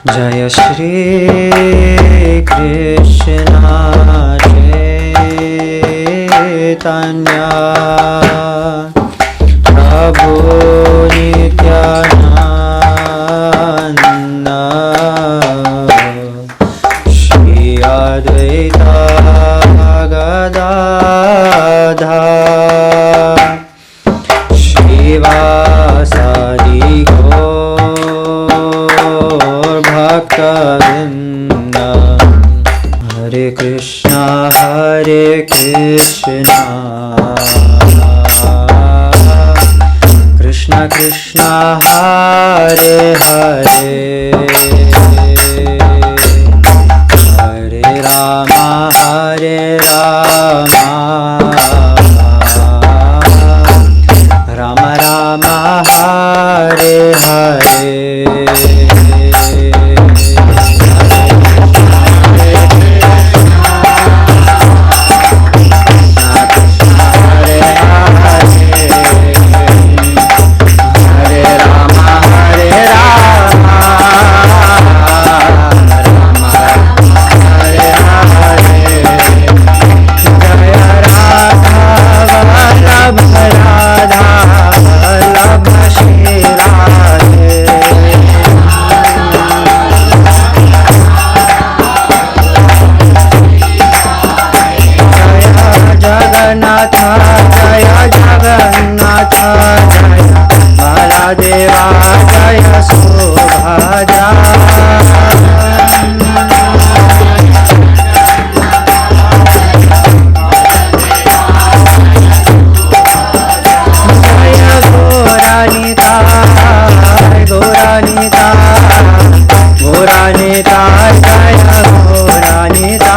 जय श्री कृष्ण चैतन्य प्रभु नित्यानंद श्री अद्वैत गदाधर श्रीवासादि गौर भक्तवृंद हरे कृष्णा कृष्णा कृष्णा हरे हरे हरे राम राम राम हरे हरे देवा जय सुभद्रा जय गौरानिताय गौरानिताय जय Gaura Nitai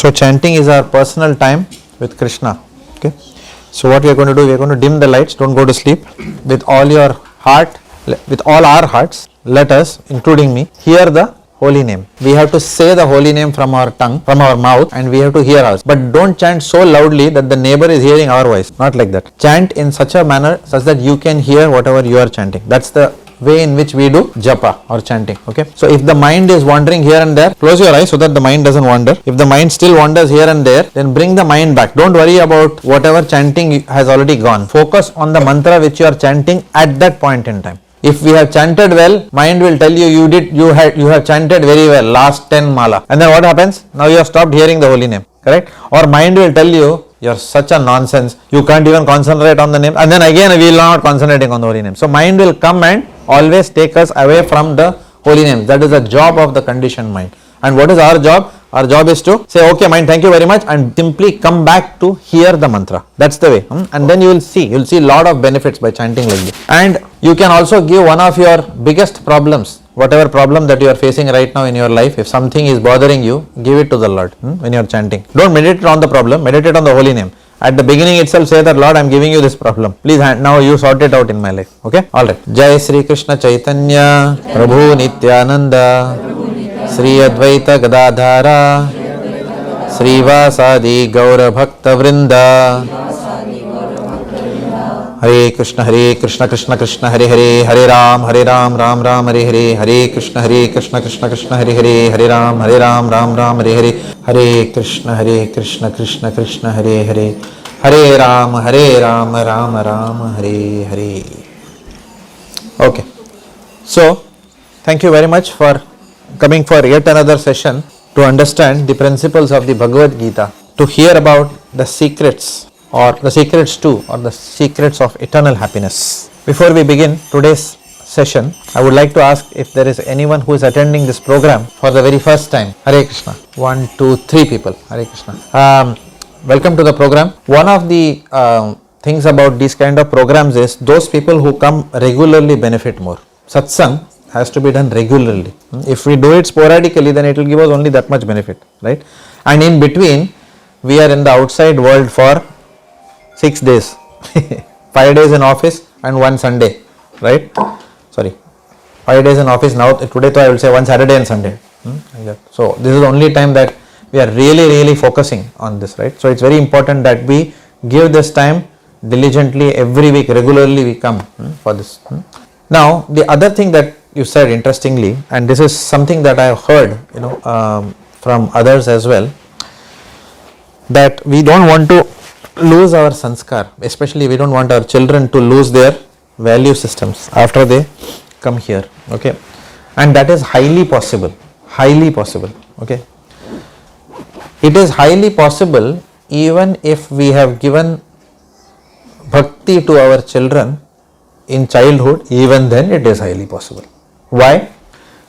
So chanting is our personal time with Krishna. Okay. So what we are going to do, we are going to dim the lights. Don't go to sleep. With all your heart, with all our hearts, let us, including me, hear the holy name. We have to say the holy name from our tongue, from our mouth, and we have to hear ours. But don't chant so loudly that the neighbor is hearing our voice. Not like that. Chant in such a manner such that you can hear whatever you are chanting. That's the way in which we do japa or chanting. Okay. So if the mind is wandering here and there, close your eyes so that the mind doesn't wander. If the mind still wanders here and there, then bring the mind back. Don't worry about whatever chanting has already gone. Focus on the mantra which you are chanting at that point in time. If we have chanted well, mind will tell you you have chanted very well last 10 mala. And then what happens? Now you have stopped hearing the holy name. Correct? Or mind will tell you, you're such a nonsense, you can't even concentrate on the name, and then again we will not concentrating on the holy name. So mind will come and always take us away from the holy name. That is the job of the conditioned mind. And what is our job? Our job is to say, okay mind, thank you very much, and simply come back to hear the mantra. That's the way. And then you will see a lot of benefits by chanting like this. And you can also give one of your biggest problems, whatever problem that you are facing right now in your life. If something is bothering you, give it to the Lord when you are chanting. Don't meditate on the problem, meditate on the holy name. At the beginning itself say that, Lord, I am giving you this problem. Please, now you sort it out in my life. Okay? Alright. Jai Sri Krishna Chaitanya Prabhu Nityananda Sri Advaita Gadadhara Srivasadi Gaura Bhakta Vrinda Hare Krishna Krishna Krishna Hare Hare, Hare Ram Ram Ram Hare Hare, Hare Krishna Krishna Krishna Hare Hare, Hare Ram Ram Ram Hare Hare, Hare Krishna Krishna Krishna Hare Hare, Hare Ram Ram Ram Hare Hare. Okay, so thank you very much for coming for yet another session to understand the principles of the Bhagavad Gita, to hear about the secrets or the secrets to or the secrets of eternal happiness. Before we begin today's session, I would like to ask if there is anyone who is attending this program for the very first time. Hare Krishna. 1, 2, 3 people. Hare Krishna. Welcome to the program. One of the things about these kind of programs is those people who come regularly benefit more. Satsang has to be done regularly. If we do it sporadically, then it will give us only that much benefit, right? And in between, we are in the outside world for 6 days, 5 days in office and 1 Sunday, right? Sorry, 5 days in office now. Today, I will say 1 Saturday and Sunday. So this is the only time that we are really focusing on this, right? So it's very important that we give this time diligently every week, regularly we come for this. Now, the other thing that you said interestingly, and this is something that I have heard, from others as well, that we don't want to lose our sanskar, especially we don't want our children to lose their value systems after they come here, okay? And that is highly possible, okay? It is highly possible even if we have given bhakti to our children in childhood, even then it is highly possible. Why?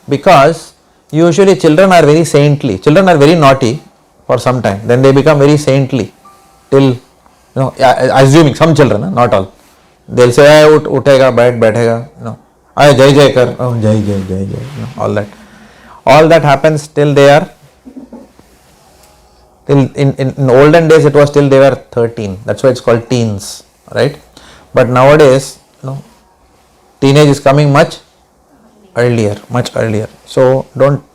Because usually children are very saintly, children are very naughty for some time, then they become very saintly till, assuming some children, not all, they'll say, utega, baithega, jai jai kar, jai, all that happens till they are, till in olden days it was till they were 13, that's why it's called teens, right? But nowadays, teenage is coming much earlier, so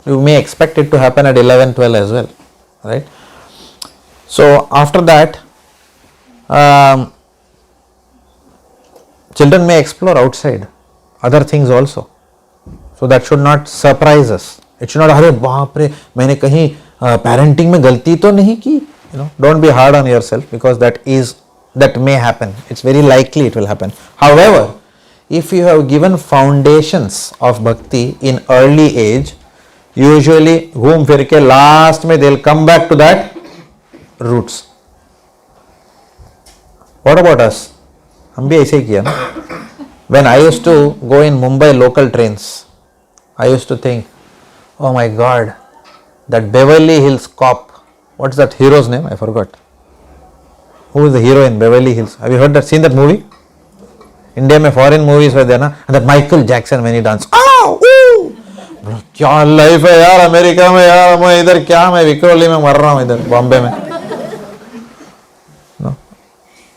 you may expect it to happen at 11, 12 as well, right? So after that, children may explore outside other things also, so that should not surprise us. It should not, अरे बाप रे, मैंने कहीं parenting में गलती तो नहीं की, don't be hard on yourself, because that may happen, it's very likely it will happen. However, if you have given foundations of bhakti in early age, usually घूम फिर के last में they'll come back to that roots. What about us? हम भी ऐसे ही किया ना. When I used to go in Mumbai local trains, I used to think, oh my God, that Beverly Hills cop, what's that hero's name? I forgot. Who is the hero in Beverly Hills? Have you seen that movie? India में foreign movies were there ना, and that Michael Jackson when he danced, क्या life है यार America में, यार मैं इधर क्या, मैं विक्रोली में मर रहा हूँ, इधर बॉम्बे में,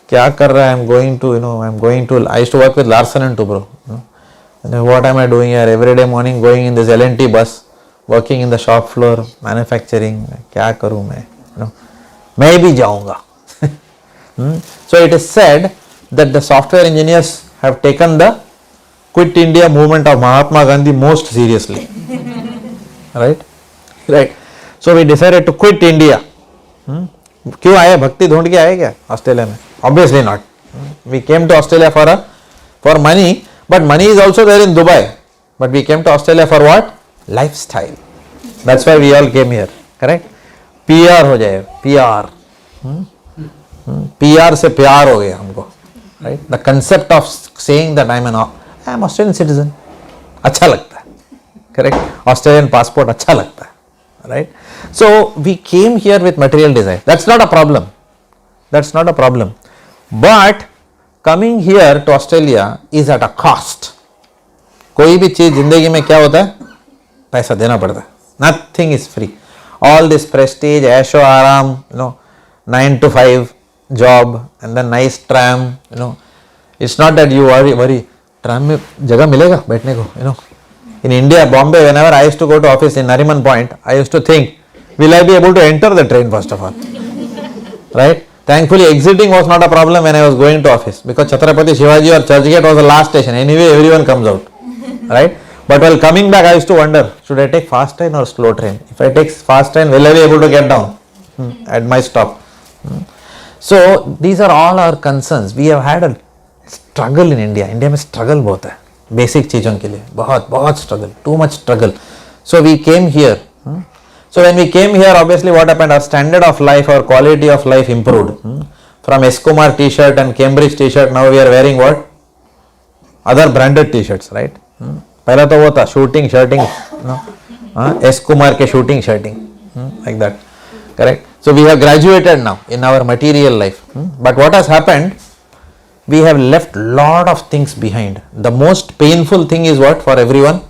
क्या कर रहा है, I'm going to, I used to work with Larsen and Toubro, and what am I doing here, every day morning going in this L&T bus, working in the shop floor, manufacturing, क्या करूँ मैं भी जाऊँगा. So it is said that the software engineers have taken the Quit India movement of Mahatma Gandhi most seriously, right? So we decided to quit India. क्यों आए, भक्ति ढूंढ के आए क्या ऑस्ट्रेलिया में? Obviously not. We came to Australia for money, but money is also there in Dubai. But we came to Australia for what? Lifestyle. That's why we all came here. Correct? PR हो जाए, PR. PR से प्यार हो गया हमको. Right? The concept of saying that I'm Australian citizen, अच्छा लगता है. Correct? Australian passport अच्छा लगता है. Right? So we came here with material desire. That's not a problem. But coming here to Australia is at a cost. कोई भी चीज जिंदगी में क्या होता है, पैसा देना पड़ता है. Nothing is free. All this prestige, ऐशो आराम, 9 to 5 job and then nice tram, it's not that you worry tram में जगह मिलेगा बैठने को, in India, Bombay, whenever I used to go to office in Nariman Point, I used to think, will I be able to enter the train first of all, right? Thankfully, exiting was not a problem when I was going to office because Chhatrapati Shivaji or Churchgate was the last station. Anyway, everyone comes out, right? But while coming back, I used to wonder, should I take fast train or slow train? If I take fast train, will I be able to get down at my stop? So these are all our concerns. We have had a struggle in India. India में struggle बहुत है basic चीज़ों के लिए, बहुत struggle, too much struggle. So we came here. So when we came here, obviously what happened? Our standard of life, our quality of life improved. From S. Kumar t-shirt and Cambridge t-shirt, now we are wearing what? Other branded t-shirts, right? पहला तो वो था shooting, shirting, S. Kumar के shooting, shirting, like that, correct? So we have graduated now in our material life. But what has happened? We have left lot of things behind. The most painful thing is what for everyone?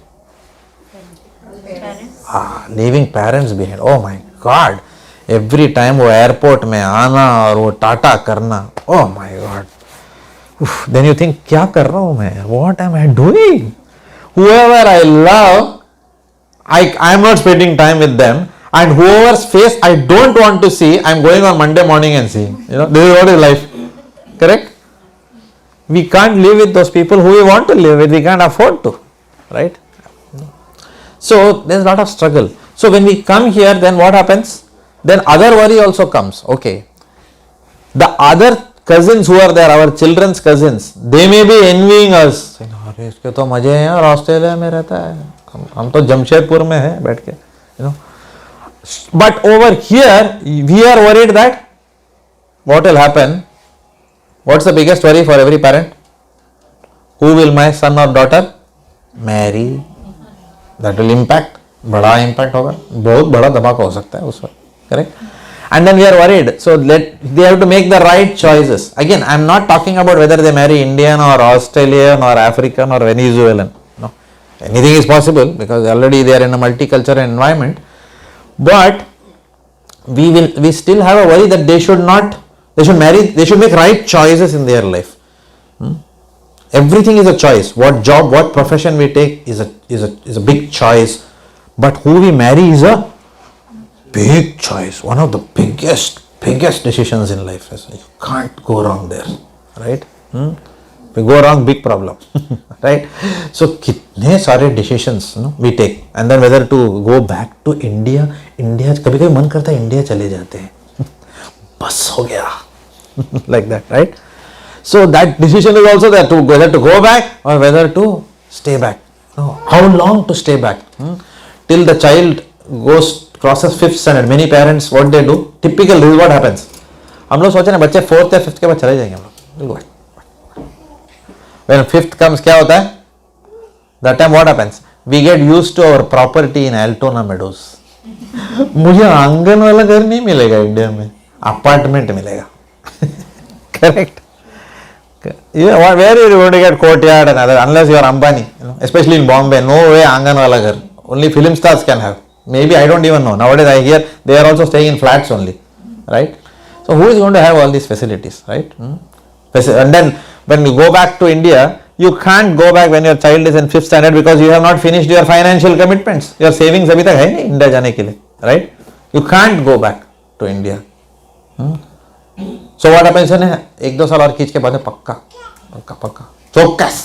Leaving parents behind. Oh my God! Every time वो airport में आना और वो टाटा करना. Oh my God! Then you think क्या कर रहा हूँ मैं? What am I doing? Whoever I love, I am not spending time with them. And whoever's face I don't want to see, I am going on Monday morning and seeing. This is what is life. Correct? We can't live with those people who we want to live with. We can't afford to. Right? So there's a lot of struggle. So when we come here, then what happens? Then other worry also comes. Okay. The other cousins who are there, our children's cousins, they may be envying us. अरे इसके तो मजे हैं और Australia में रहता है. हम तो जमशेदपुर में है बैठ के. But over here, we are worried that what will happen? What's the biggest worry for every parent? Who will my son or daughter marry? That will impact. बड़ा impact होगा. बहुत बड़ा धमाका हो सकता है उस वक्त. Correct? And then we are worried. So they have to make the right choices. Again, I am not talking about whether they marry Indian or Australian or African or Venezuelan. No. Anything is possible because already they are in a multicultural environment. But we still have a worry that they should make right choices in their life. Everything is a choice. What job, what profession we take is a big choice. But who we marry is a big choice. One of the biggest decisions in life. You can't go wrong there. Right? If you go wrong, big problem. Right? So कितने सारे decisions we take, and then whether to go back to India कभी-कभी मन करता है India चले जाते हैं. बस हो गया. Like that, right? So that decision is also there, to whether to go back or whether to stay back. How long to stay back? Till the child crosses 5th standard. Many parents, what they do, typical, this is what happens. हम लोग सोचे ना बच्चे 4th या 5th के बाद चले जाएंगे हम लोग. When 5th comes, क्या होता है? That time what happens? We get used to our property in Altona Meadows. मुझे आंगन वाला घर नहीं मिलेगा इंडिया में, अपार्टमेंट मिलेगा. Correct? Yeah, where are you going to get courtyard and other, unless you are Ambani, especially in Bombay, no way आंगन वाला घर. Only film stars can have. Maybe, I don't even know. Nowadays I hear they are also staying in flats only. Right? So who is going to have all these facilities? Right? And then when you go back to India, you can't go back when your child is in 5th standard because you have not finished your financial commitments. Your savings अभी तक है नहीं India जाने के लिए. Right? You can't go back to India. So what happens है 1-2 साल और खींच के बाद पक्का चौकस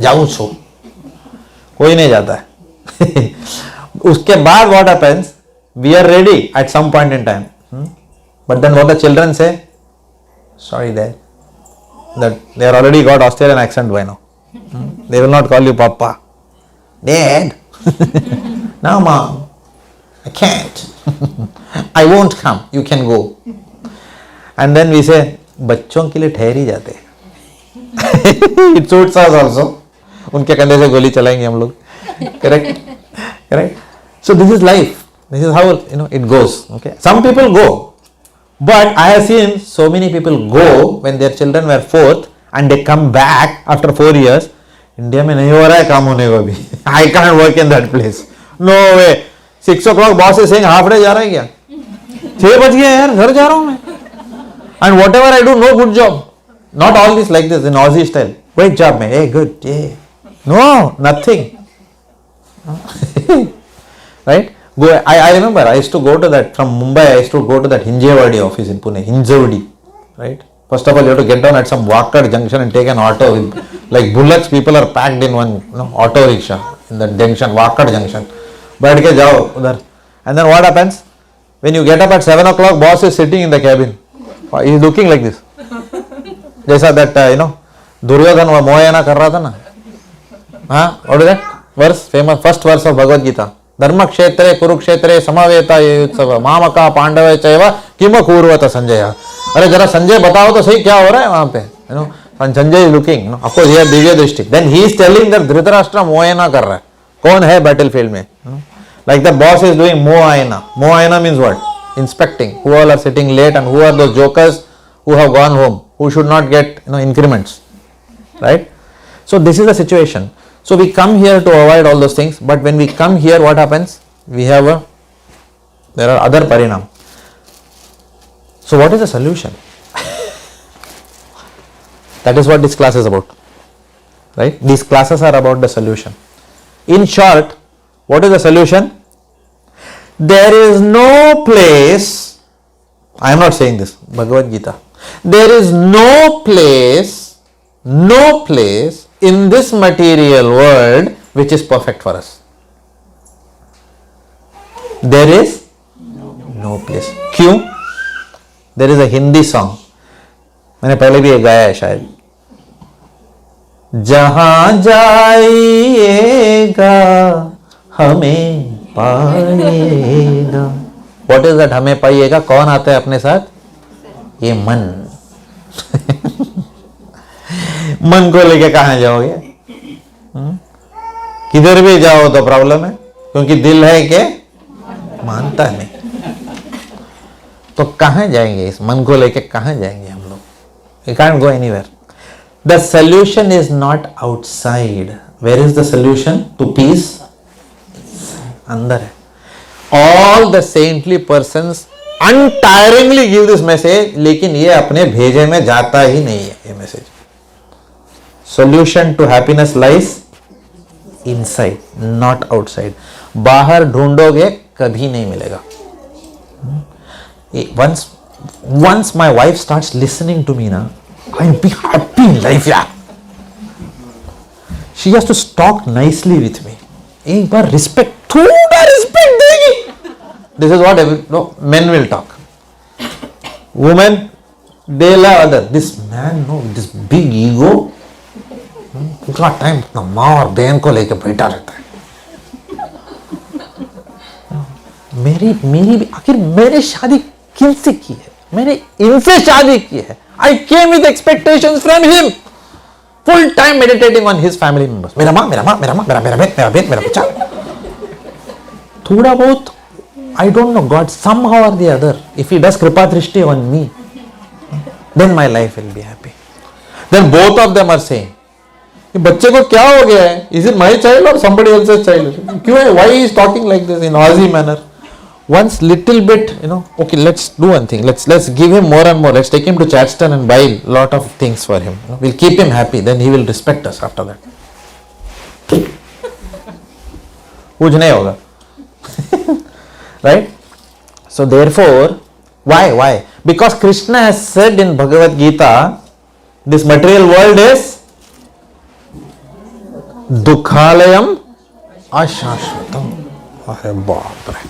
जाऊँ छो कोई नहीं जाता है. उसके बाद what happens? We are ready at some point in time. But then what the children say? Sorry dad, that they are already got Australian accent by now. They will not call you Papa. Dad. No mom, I can't. I won't come. You can go. And then we say, बच्चों के लिए ठहर ही जाते हैं. It suits us also. उनके कंधे से गोली चलाएंगे हम लोग. Correct? So this is life. This is how it goes. Okay. Some people go, but I have seen so many people go when their children were 4th and they come back after 4 years. India में नहीं हो रहा है काम होने को भी. I can't work in that place. No way. 6 o'clock boss is saying half day जा रहा है क्या? 6 बज गए यार घर जा रहा हूँ मैं. And whatever I do, no good job. Not all this like this in Aussie style. Great job, man. Hey, good. Yeah. No, nothing. Right? Go. I remember I used to go to that from Mumbai. I used to go to that Hinjewadi office in Pune. Hinjewadi, right? First of all, you have to get down at some Wakad junction and take an auto. Like bullets, people are packed in one auto rickshaw in the junction, Wakad junction. बैठ के जाओ उधर. And then what happens? When you get up at 7 o'clock, boss is sitting in the cabin. He is looking like this. जैसा that Duryodhan व मोहयाना कर रहा था ना. हाँ, what is that verse? Famous first verse of Bhagavad Gita. धर्म क्षेत्रे कुरुक्षेत्रे समवेता ये उत्सव मामका पांडव चैव किम कुर्वत संजय. अरे जरा संजय बताओ तो सही क्या हो रहा है वहां पे. Sanjay is looking, of course ये दिव्य दृष्टि. Then he is telling that Dhritarashtra मोहयाना कर रहा है. कौन है बैटलफील्ड में? Like the boss is doing Moayana. Moayana means what? Inspecting. Who all are sitting late and who are those jokers who have gone home, who should not get increments. Right? So this is the situation. So we come here to avoid all those things, but when we come here, what happens? There are other parinam. So what is the solution? That is what this class is about. Right? These classes are about the solution. In short, what is the solution? There is no place, I am not saying this, Bhagavad Gita. There is no place in this material world which is perfect for us. There is no place. क्यों? There is a Hindi song. मैंने पहले भी एक गाया है शायद. जहां जाइएगा हमें पाइएगा. What is that हमें पाइएगा? कौन आता है अपने साथ? ये मन. मन को लेके कहां जाओगे? किधर भी जाओ तो प्रॉब्लम है, क्योंकि दिल है कि मानता नहीं. तो कहां जाएंगे? इस मन को लेके कहां जाएंगे हम लोग? We can't go anywhere. The solution is not outside. Where is the solution to peace? अंदर है. All the saintly persons untiringly give this message, लेकिन ये अपने भेजे में जाता ही नहीं है ये message. Solution to happiness lies inside, not outside. बाहर ढूंढोगे कभी नहीं मिलेगा. Once my wife starts listening to me now, I'll be happy in life, yeah. She has to talk nicely with me. एक बार respect, थोड़ा respect देगी. This is what men will talk. Women, they love other. This man, this big ego. उसका time अपना माँ और बहन को लेकर बैठा रहता है. मेरी भी आखिर मैंने शादी किनसे की है? मैंने इनसे शादी की है. I came with expectations from him. Full time meditating on his family members. मेरा माँ, मेरा बेट, मेरा बच्चा. थोड़ा बहुत, I don't know, God somehow or the other, if he does kripa drishti on me, then my life will be happy. Then both of them are saying, ये बच्चे को क्या हो गया है? Is it my child or somebody else's child? क्यों है? Why he is talking like this in Aussie manner? Once little bit, okay, let's do one thing. Let's give him more and more. Let's take him to Chadstone and buy a lot of things for him. We'll keep him happy. Then he will respect us after that. कुछ नहीं होगा. Right? So therefore, why? Because Krishna has said in Bhagavad Gita, this material world is dukhalayam ashashvatam. अरे बाप रे.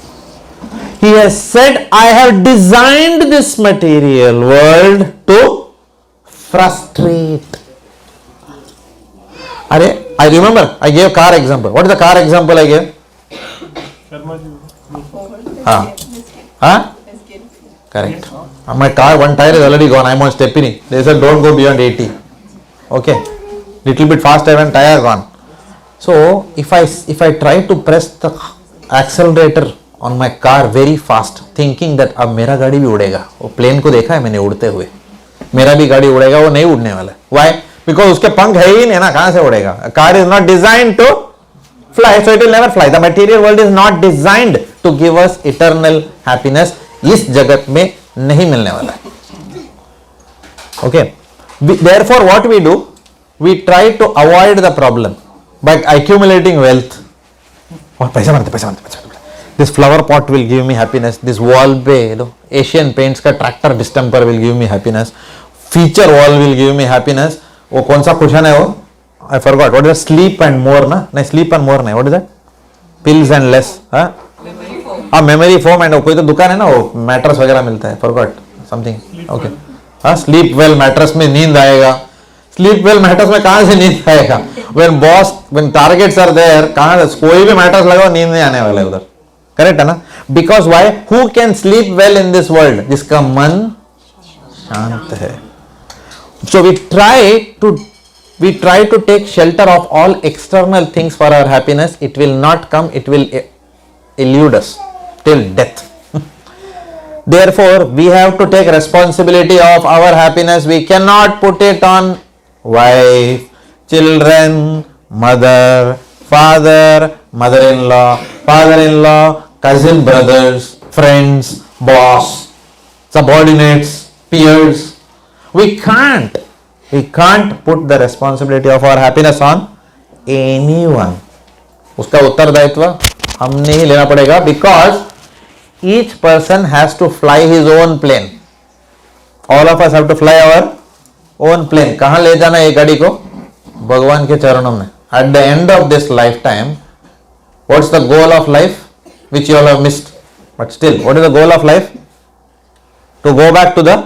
He has said, I have designed this material world to frustrate. I remember I gave car example. What is the car example I gave? Correct. My car, one tire is already gone. I'm on stepney. They said don't go beyond 80. Okay. Little bit faster and tire gone. So if I try to press the accelerator on my car very fast, thinking that अब मेरा गाड़ी भी उड़ेगा. वो plane को देखा है मैंने उड़ते हुए. मेरा भी गाड़ी उड़ेगा, वो नहीं उड़ने वाला. Why? Because उसके पंख है ही नहीं ना, कहाँ से उड़ेगा? A car is not designed to fly, so it will never fly. The material world is not designed to give us eternal happiness. इस जगत में नहीं मिलने वाला है. Okay. Therefore, what we do? We try to avoid the problem by accumulating wealth. और पैसा बनते. This flower pot will give me happiness. This wall पे Asian paints का tractor distemper will give me happiness. Feature wall will give me happiness. वो कौन सा cushion है वो? I forgot. What is that? Sleep and more ना? नहीं sleep and more नहीं. What is that? Pills and less. हाँ? हाँ memory foam and कोई तो दुकान है ना वो mattress वगैरह मिलता है. Forgot something. Okay. हाँ sleep well mattress में नींद आएगा. Sleep well mattress में कहाँ से नींद आएगा? When targets are there कहाँ से कोई भी mattress लगाओ नींद नहीं आने वाला है उधर. करेक्ट है ना? Because why who can sleep well in this world? जिसका मन शांत है. So we try to take shelter of all external things for our happiness. It will not come, it will elude us till death. Therefore we have to take responsibility of our happiness. We cannot put it on wife, children, mother, father, mother-in-law, father-in-law, cousin, brothers, friends, boss, subordinates, peers. We can't put the responsibility of our happiness on anyone. उसका उत्तरदायित्व हमने ही लेना पड़ेगा, because each person has to fly his own plane. All of us have to fly our own plane. कहाँ ले जाना है ये गाड़ी को? भगवान के चरणों में. At the end of this lifetime, what's the goal of life? Which you all have missed. But still, what is the goal of life? To go back to the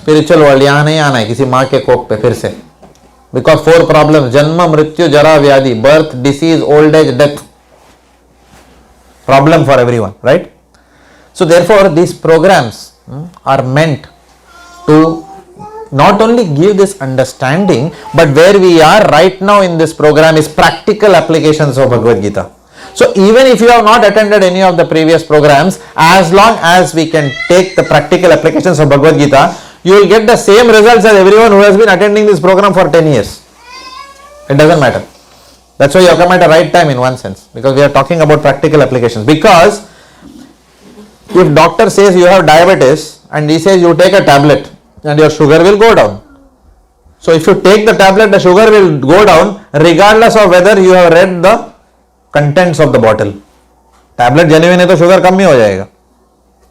spiritual world. यहाँ नहीं आना है किसी माँ के कोख पे फिर से. Because 4 problems: जन्म, मृत्यु, जरा, व्याधि, birth, disease, old age, death. Problem for everyone, right? So therefore, these programs are meant to not only give this understanding, but where we are right now in this program is practical applications of Bhagavad Gita. So even if you have not attended any of the previous programs, as long as we can take the practical applications of Bhagavad Gita, you will get the same results as everyone who has been attending this program for 10 years. It doesn't matter. That's why you have come at the right time in one sense, because we are talking about practical applications. Because if doctor says you have diabetes and he says you take a tablet and your sugar will go down. So if you take the tablet, the sugar will go down regardless of whether you have read the contents of the bottle. Tablet genuine है तो sugar कम ही हो जाएगा.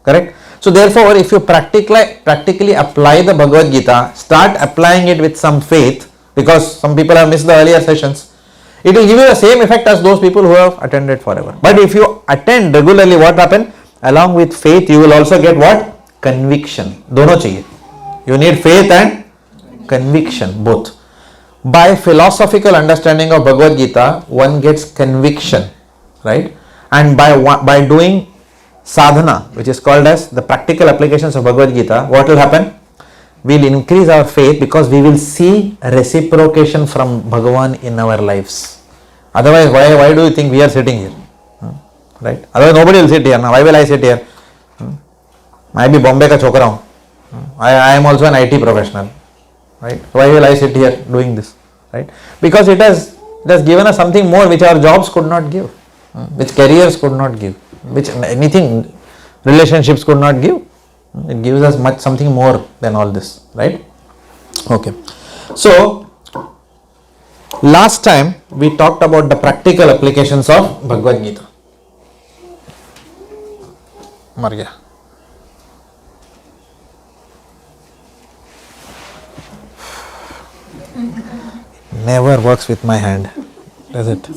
Correct? So therefore, if you practically apply the Bhagavad Gita, start applying it with some faith, because some people have missed the earlier sessions, it will give you the same effect as those people who have attended forever. But if you attend regularly, what happens? Along with faith, you will also get what? Conviction. दोनों चाहिए. You need faith and conviction, both. By philosophical understanding of Bhagavad Gita, one gets conviction, right? And by doing sadhana, which is called as the practical applications of Bhagavad Gita, what will happen? We will increase our faith, because we will see reciprocation from Bhagavan in our lives. Otherwise, why do you think we are sitting here? Right? Otherwise, nobody will sit here. Now, why will I sit here? I be Bombay ka chokra hu. I am also an IT professional. Right? Why will I sit here doing this? Right? Because it has given us something more which our jobs could not give, which careers could not give, which anything relationships could not give. It gives us something more than all this, right? Okay. So last time we talked about the practical applications of Bhagavad Gita. मर गया. Never works with my hand, does it?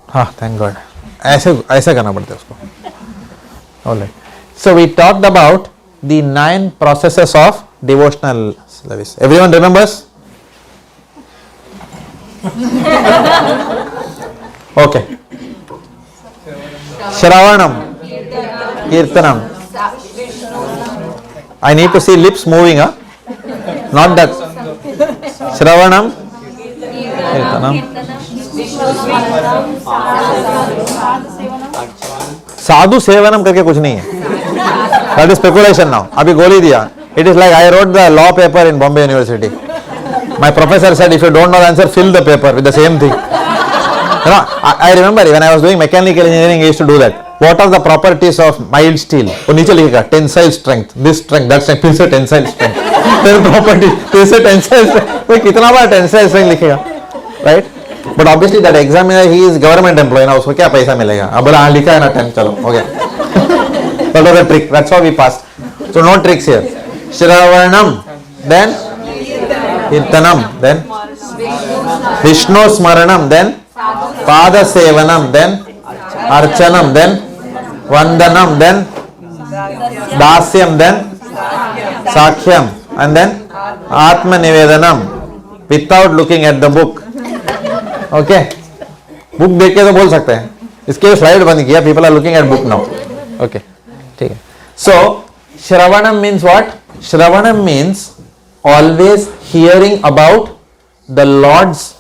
हाँ, thank God. ऐसे करना पड़ता है उसको. Alright. So we talked about the 9 processes of devotional service. Everyone remembers? Okay. Shravanam, Kirtanam. I need to see lips moving, huh? Not that. Shravanam, Kirtanam. साधु सेवनम करके कुछ नहीं है. That is speculation now. अभी गोली दिया. It is like I wrote the law paper in Bombay University. My professor said if you don't know the answer, fill the paper with the same thing. You know, I remember when I was doing mechanical engineering, I used to do that. What are the properties of mild steel? वो नीचे लिखेगा tensile strength, this strength, that strength, फिर से tensile strength. फिर property, फिर से tensile strength. वो कितना बार tensile strength लिखेगा, right? But obviously that examiner, he is government employee ना, उसको क्या पैसा मिलेगा? अब बोला हाँ लिखा है ना 10, चलो हो गया. That was a trick. That's how we passed. So no tricks here. Shravanam, then Kirtanam, then Vishnu Smaranam, then Pada Sevanam, then Archanam, then Vandanam, then Dasyam, then Sakhyam, and then Atma Nivedanam, without looking at the book. Okay? Book देख के तो बोल सकते हैं. इसके slide बंद किया. People are looking at book now. Okay. ठीक है. So Shravanam means what? Shravanam means always hearing about the Lord's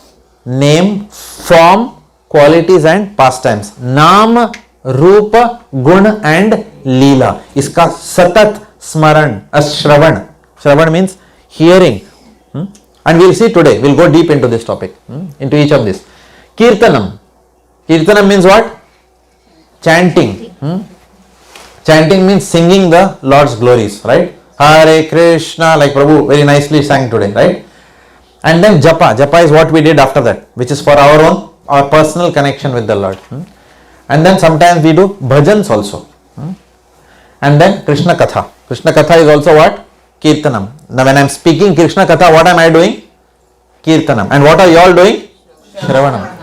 name, form, qualities and pastimes. Naam, Rupa, Gun and Leela. इसका सतत स्मरण, श्रवण. Shravan means hearing. And we'll see today, we'll go deep into this topic, into each of this. Kirtanam. Kirtanam means what? Chanting. Chanting means singing the Lord's glories, right? Hare Krishna, like Prabhu very nicely sang today, right? And then Japa. Japa is what we did after that, which is for our own, our personal connection with the Lord. And then sometimes we do bhajans also. And then Krishna Katha. Krishna Katha is also what? Kirtanam. Now when I am speaking Krishna Katha, what am I doing? Kirtanam. And what are you all doing? Shravanam.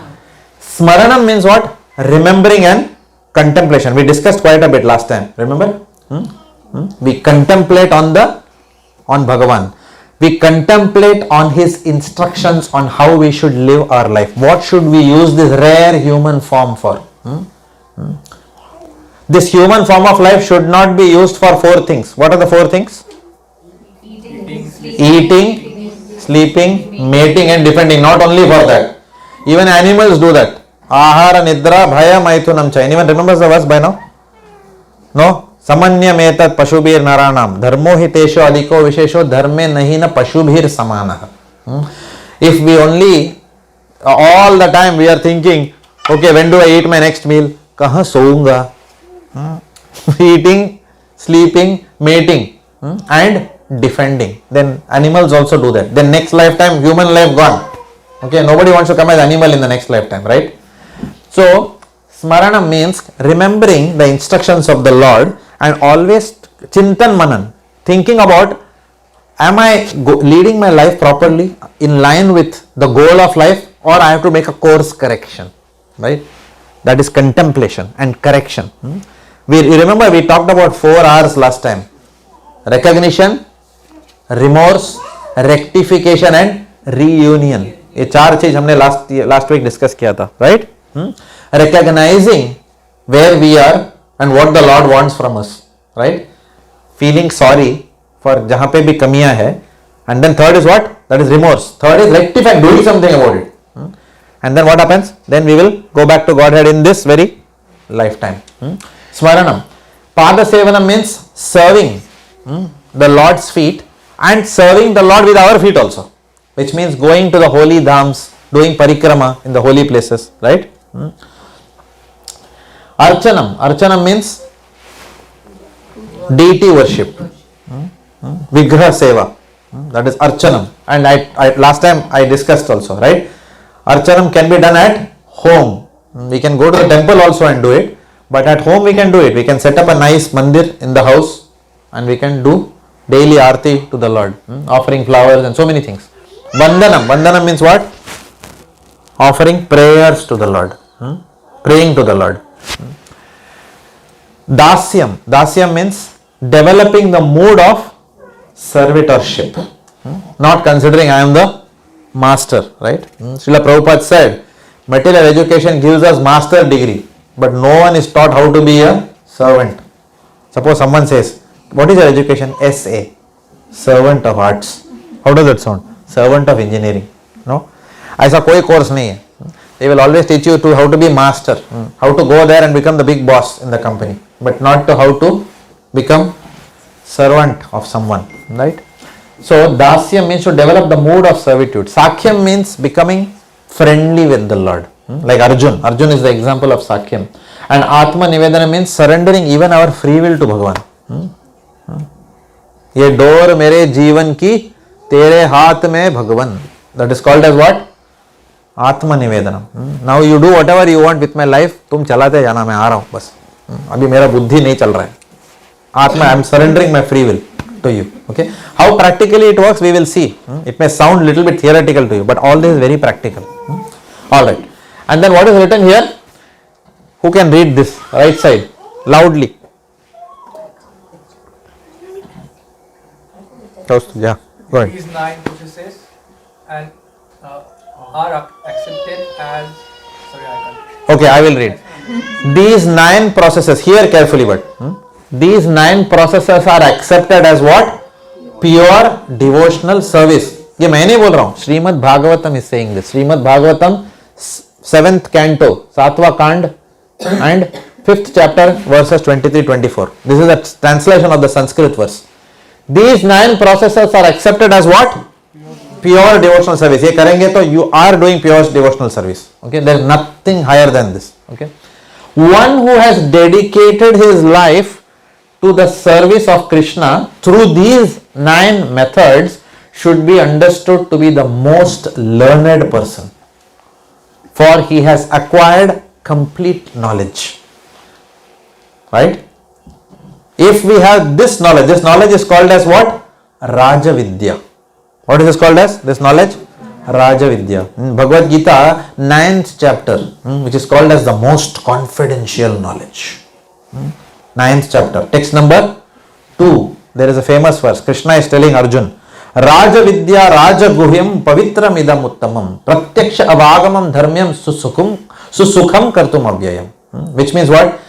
Smaranam means what? Remembering and contemplation. We discussed quite a bit last time. Remember? We contemplate on Bhagavan. We contemplate on his instructions on how we should live our life. What should we use this rare human form for? This human form of life should not be used for 4 things. What are the 4 things? Eating, sleeping, mating and defending. Not only for that. Even animals do that. Ahara, Nidra, Bhaya, Maithunam cha. Anyone remembers the verse by now? No? Samanya metat pashubhir naranam. Dharmo hitesho adhiko vishesho dharme nahina pashubhir samanah. If we only, all the time we are thinking, okay, when do I eat my next meal? Kahan sounga? Eating, sleeping, mating and defending. Then animals also do that. Then next lifetime, human life gone. Okay, nobody wants to come as animal in the next lifetime, right? So, Smarana means remembering the instructions of the Lord and always Chintan Manan, thinking about, am I leading my life properly in line with the goal of life, or I have to make a course correction, right? That is contemplation and correction. You remember we talked about 4 R's last time. Recognition, remorse, rectification and reunion. ये 4 चीज हमने last week discuss किया था, right? Recognizing where we are and what the Lord wants from us, right? Feeling sorry for जहाँ पे भी कमियां है. And then third is what? That is remorse. Third is rectifying, doing something about it. And then what happens? Then we will go back to Godhead in this very lifetime. Smaranam. Pada Sevanam means serving the Lord's feet and serving the Lord with our feet also. Which means going to the holy dhams, doing parikrama in the holy places, right? Archanam. Archanam means deity worship. Vigraha seva. That is Archanam. And I last time I discussed also, right? Archanam can be done at home. We can go to the temple also and do it. But at home we can do it. We can set up a nice mandir in the house and we can do daily aarti to the Lord. Offering flowers and so many things. Vandanam. Vandanam means what? Offering prayers to the Lord. Praying to the Lord. Dasyam. Dasyam means developing the mood of servitorship. Not considering I am the master, right? Srila Prabhupada said, material education gives us master degree, but no one is taught how to be a servant. Suppose someone says, what is your education? SA, servant of arts. How does that sound? Servant of engineering. No? ऐसा कोई course नहीं है. They will always teach you to how to be master, how to go there and become the big boss in the company, but not to how to become servant of someone, right? So Dasyam means to develop the mood of servitude. Sakhyam means becoming friendly with the Lord. Like Arjun. Arjun is the example of Sakhyam. And Atma Nivedana means surrendering even our free will to Bhagavan. ये door मेरे जीवन की तेरे हाथ में भगवान. That is called as what? आत्मनिवेदनम. Now you do whatever you want with my life. तुम चलाते जाना, मैं आ रहा हूं बस. अभी मेरा बुद्धि नहीं चल रहा है. आत्मा, I am surrendering my free will to you. Okay, how practically it works we will see. It may sound little bit theoretical to you, but all this is very practical. All right, and then what is written here? Who can read this right side loudly? Yeah, go ahead. These 9 processes and are accepted as, sorry, I can't. Okay, I will read. These 9 processes, hear carefully, but these 9 processes are accepted as what? Pure devotional service. ये मैं नहीं बोल रहा हूं, Shrimad Bhagavatam is saying this. Shrimad Bhagavatam 7th canto, 7वां कांड and 5th chapter verses 23-24. This is a translation of the Sanskrit verse. These 9 processes are accepted as what? Pure devotional service. ये करेंगे तो you are doing pure devotional service. Okay, there is nothing higher than this. Okay, one who has dedicated his life to the service of Krishna through these 9 methods should be understood to be the most learned person, for he has acquired complete knowledge. Right? If we have this knowledge is called as what? Raja Vidya. What is this called as? This knowledge? Raja Vidya. Bhagavad Gita 9th chapter, which is called as the most confidential knowledge. 9th chapter, text number 2. There is a famous verse. Krishna is telling Arjun, Raja Vidya Raja Guhyam Pavitram Idam Uttamam Pratyaksha Avagamam Dharmyam Susukham Kartum Avyayam. Which means what?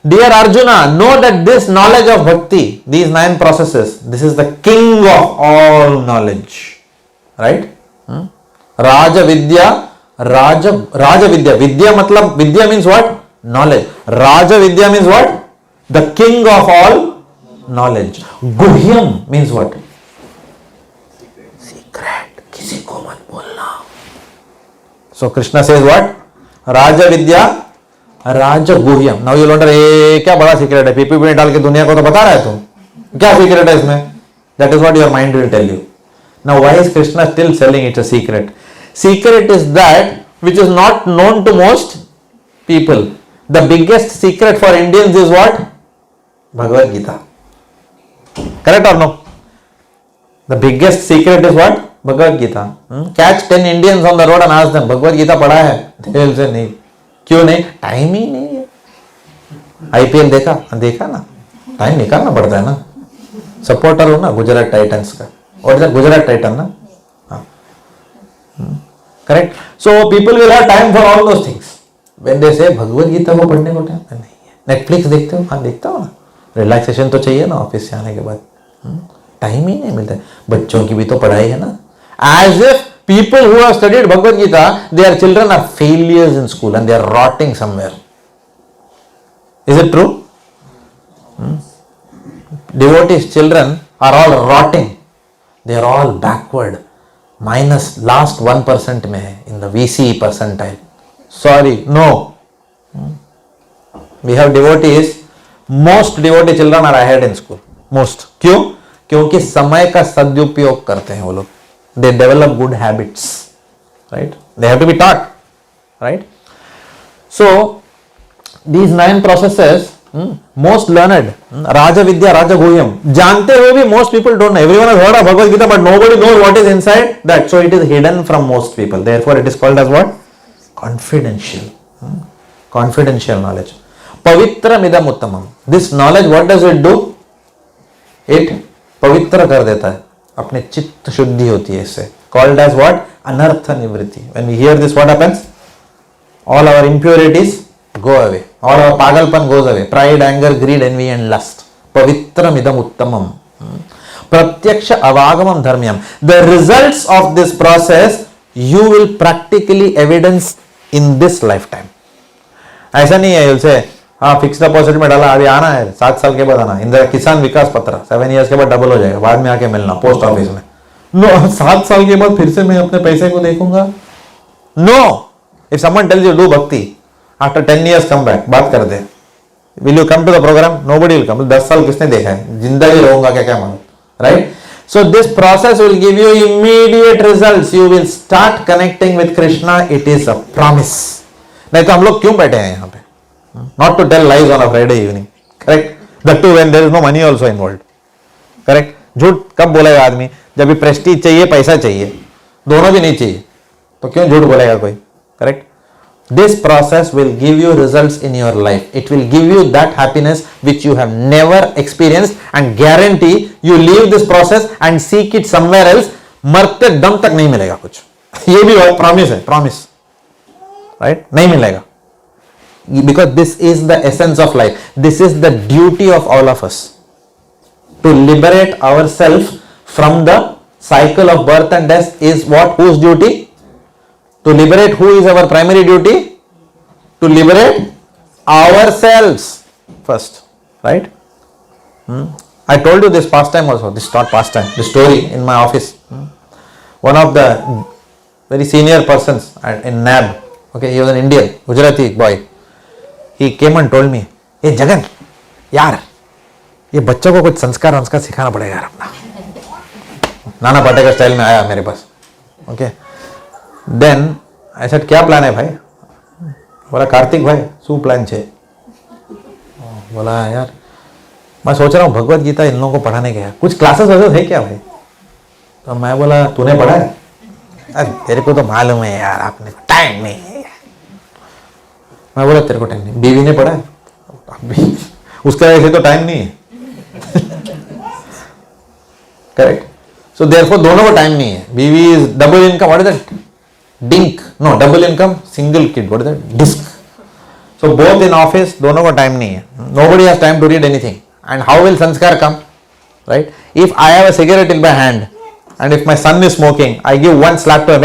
Dear Arjuna, know that this knowledge of bhakti, these 9 processes, this is the king of all knowledge. Right? Raja Vidya, Raja Vidya. Vidya matlab, Vidya means what? Knowledge. Raja Vidya means what? The king of all knowledge. Guhyam means what? Secret. किसी को मत बोलना. So Krishna says what? Raja Vidya, Raja Guhyam. Now you wonder, क्या बड़ा secret है? PP में डाल के दुनिया को तो बता रहा है तुम. क्या secret है इसमें? That is what your mind will tell you. Now why is Krishna still selling it a secret? Secret is that which is not known to most people. The biggest secret for Indians is what? Bhagavad Gita. Correct or no? The biggest secret is what? Bhagavad Gita. Catch 10 Indians on the road and ask them, Bhagavad Gita पढ़ा है? They will say नहीं. क्यों नहीं? Time ही नहीं है. IPL देखा ना? टाइम निकालना पड़ता है ना. सपोर्टर हो ना गुजरात टाइटंस का. और इधर गुजरात टाइटन ना. Correct. So people will have time for all those things. When they say Bhagavad Gita को पढ़ने को टाइम नहीं है. नेटफ्लिक्स देखते हो? हाँ देखता हो ना. रिलैक्सेशन तो चाहिए ना ऑफिस से आने के बाद. टाइम ही नहीं मिलता. बच्चों की भी तो पढ़ाई है ना. As if people who have studied Bhagavad Gita, their children are failures in school and they are rotting somewhere. Is it true? Devotees' children are all rotting. They are all backward. Minus last 1% में है in the VCE percentile. Sorry, no. We have devotees. Most devotee children are ahead in school. Most. क्यों? क्योंकि समय का सदुपयोग करते हैं वो लोग. They develop good habits. Right? They have to be taught. Right? So, these 9 processes, most learned, Raja Vidya, Raja Guhyam, जानते हुए भी most people don't know. Everyone has heard of Bhagavad Gita, but nobody knows what is inside that. So, it is hidden from most people. Therefore, it is called as what? Confidential. Confidential knowledge. Pavitra midam uttamam. This knowledge, what does it do? It पवित्र कर देता है. अपने चित्त शुद्धि होती है इससे. Called as what? Anartha nivritti. When we hear this, what happens? All our impurities go away. All our pagalpan goes away. Pride, anger, greed, envy and lust. Pavitram idam uttamam. Pratyaksha avagamam dharmyam. The results of this process you will practically evidence in this lifetime. ऐसा नहीं है उसे हाँ fix deposit में डाला अभी आना है 7 साल के बाद आना. इंदिरा किसान विकास पत्र 7 इयर्स के बाद डबल हो जाएगा. बाद में आके मिलना पोस्ट ऑफिस में. नो 7 साल के बाद फिर से मैं अपने पैसे को देखूंगा. No. If someone tells you do bhakti after 10 years come back बात कर दे. Will you come to the programme? Nobody will come. 10 साल किसने देखा है? जिंदगी रहूंगा क्या क्या मालूम. Right? So this process will give you immediate results. You will start connecting with Krishna. It is a promise. नहीं तो हम लोग क्यों बैठे हैं यहाँ पे? Not to tell lies on a Friday evening. Correct? That too when there is no money also involved. Correct? झूठ कब बोलेगा आदमी? जब भी प्रेस्टीज चाहिए, पैसा चाहिए, दोनों भी नहीं चाहिए, तो क्यों झूठ बोलेगा कोई? Correct? This process will give you results in your life. It will give you that happiness which you have never experienced, and guarantee you leave this process and seek it somewhere else. मरते दम तक नहीं मिलेगा कुछ. ये भी promise है, promise, right? नहीं मिलेगा. Because this is the essence of life. This is the duty of all of us. To liberate ourselves from the cycle of birth and death is what? Whose duty? To liberate who is our primary duty? To liberate ourselves first, right? I told you this pastime also, this not pastime, this story in my office. One of the very senior persons in NAB, okay, he was an Indian, Gujarati boy. He came and told me, hey Jagan, यार ये बच्चों को कुछ संस्कार सिखाना पड़ेगा यार अपना. नाना पाटेकर स्टाइल में आया मेरे पास. ओके, देन आई सेड क्या प्लान है भाई? बोला कार्तिक भाई શું प्लान છે? बोला यार मैं सोच रहा हूँ भगवत गीता इन लोगों को पढ़ाने के, कुछ क्लासेस वैसे थे क्या भाई? तो मैं बोला तूने पढ़ा है? अरे तेरे को तो मालूम है यार, आपने टाइम नहीं है. मैं बोला तेरे को टाइम नहीं, बीवी ने पढ़ा है? उसका ऐसे तो टाइम नहीं है. करेक्ट. सो देयरफॉर दोनों को टाइम नहीं है. बीवी is double income, what is that? DINK, no double income single kid, what is that? DISK. So both in office, दोनों को टाइम नहीं है. Nobody has time to read anything. And how will sanskar come? Right? If I have a cigarette in my hand and if my son is smoking, I give one slap to him,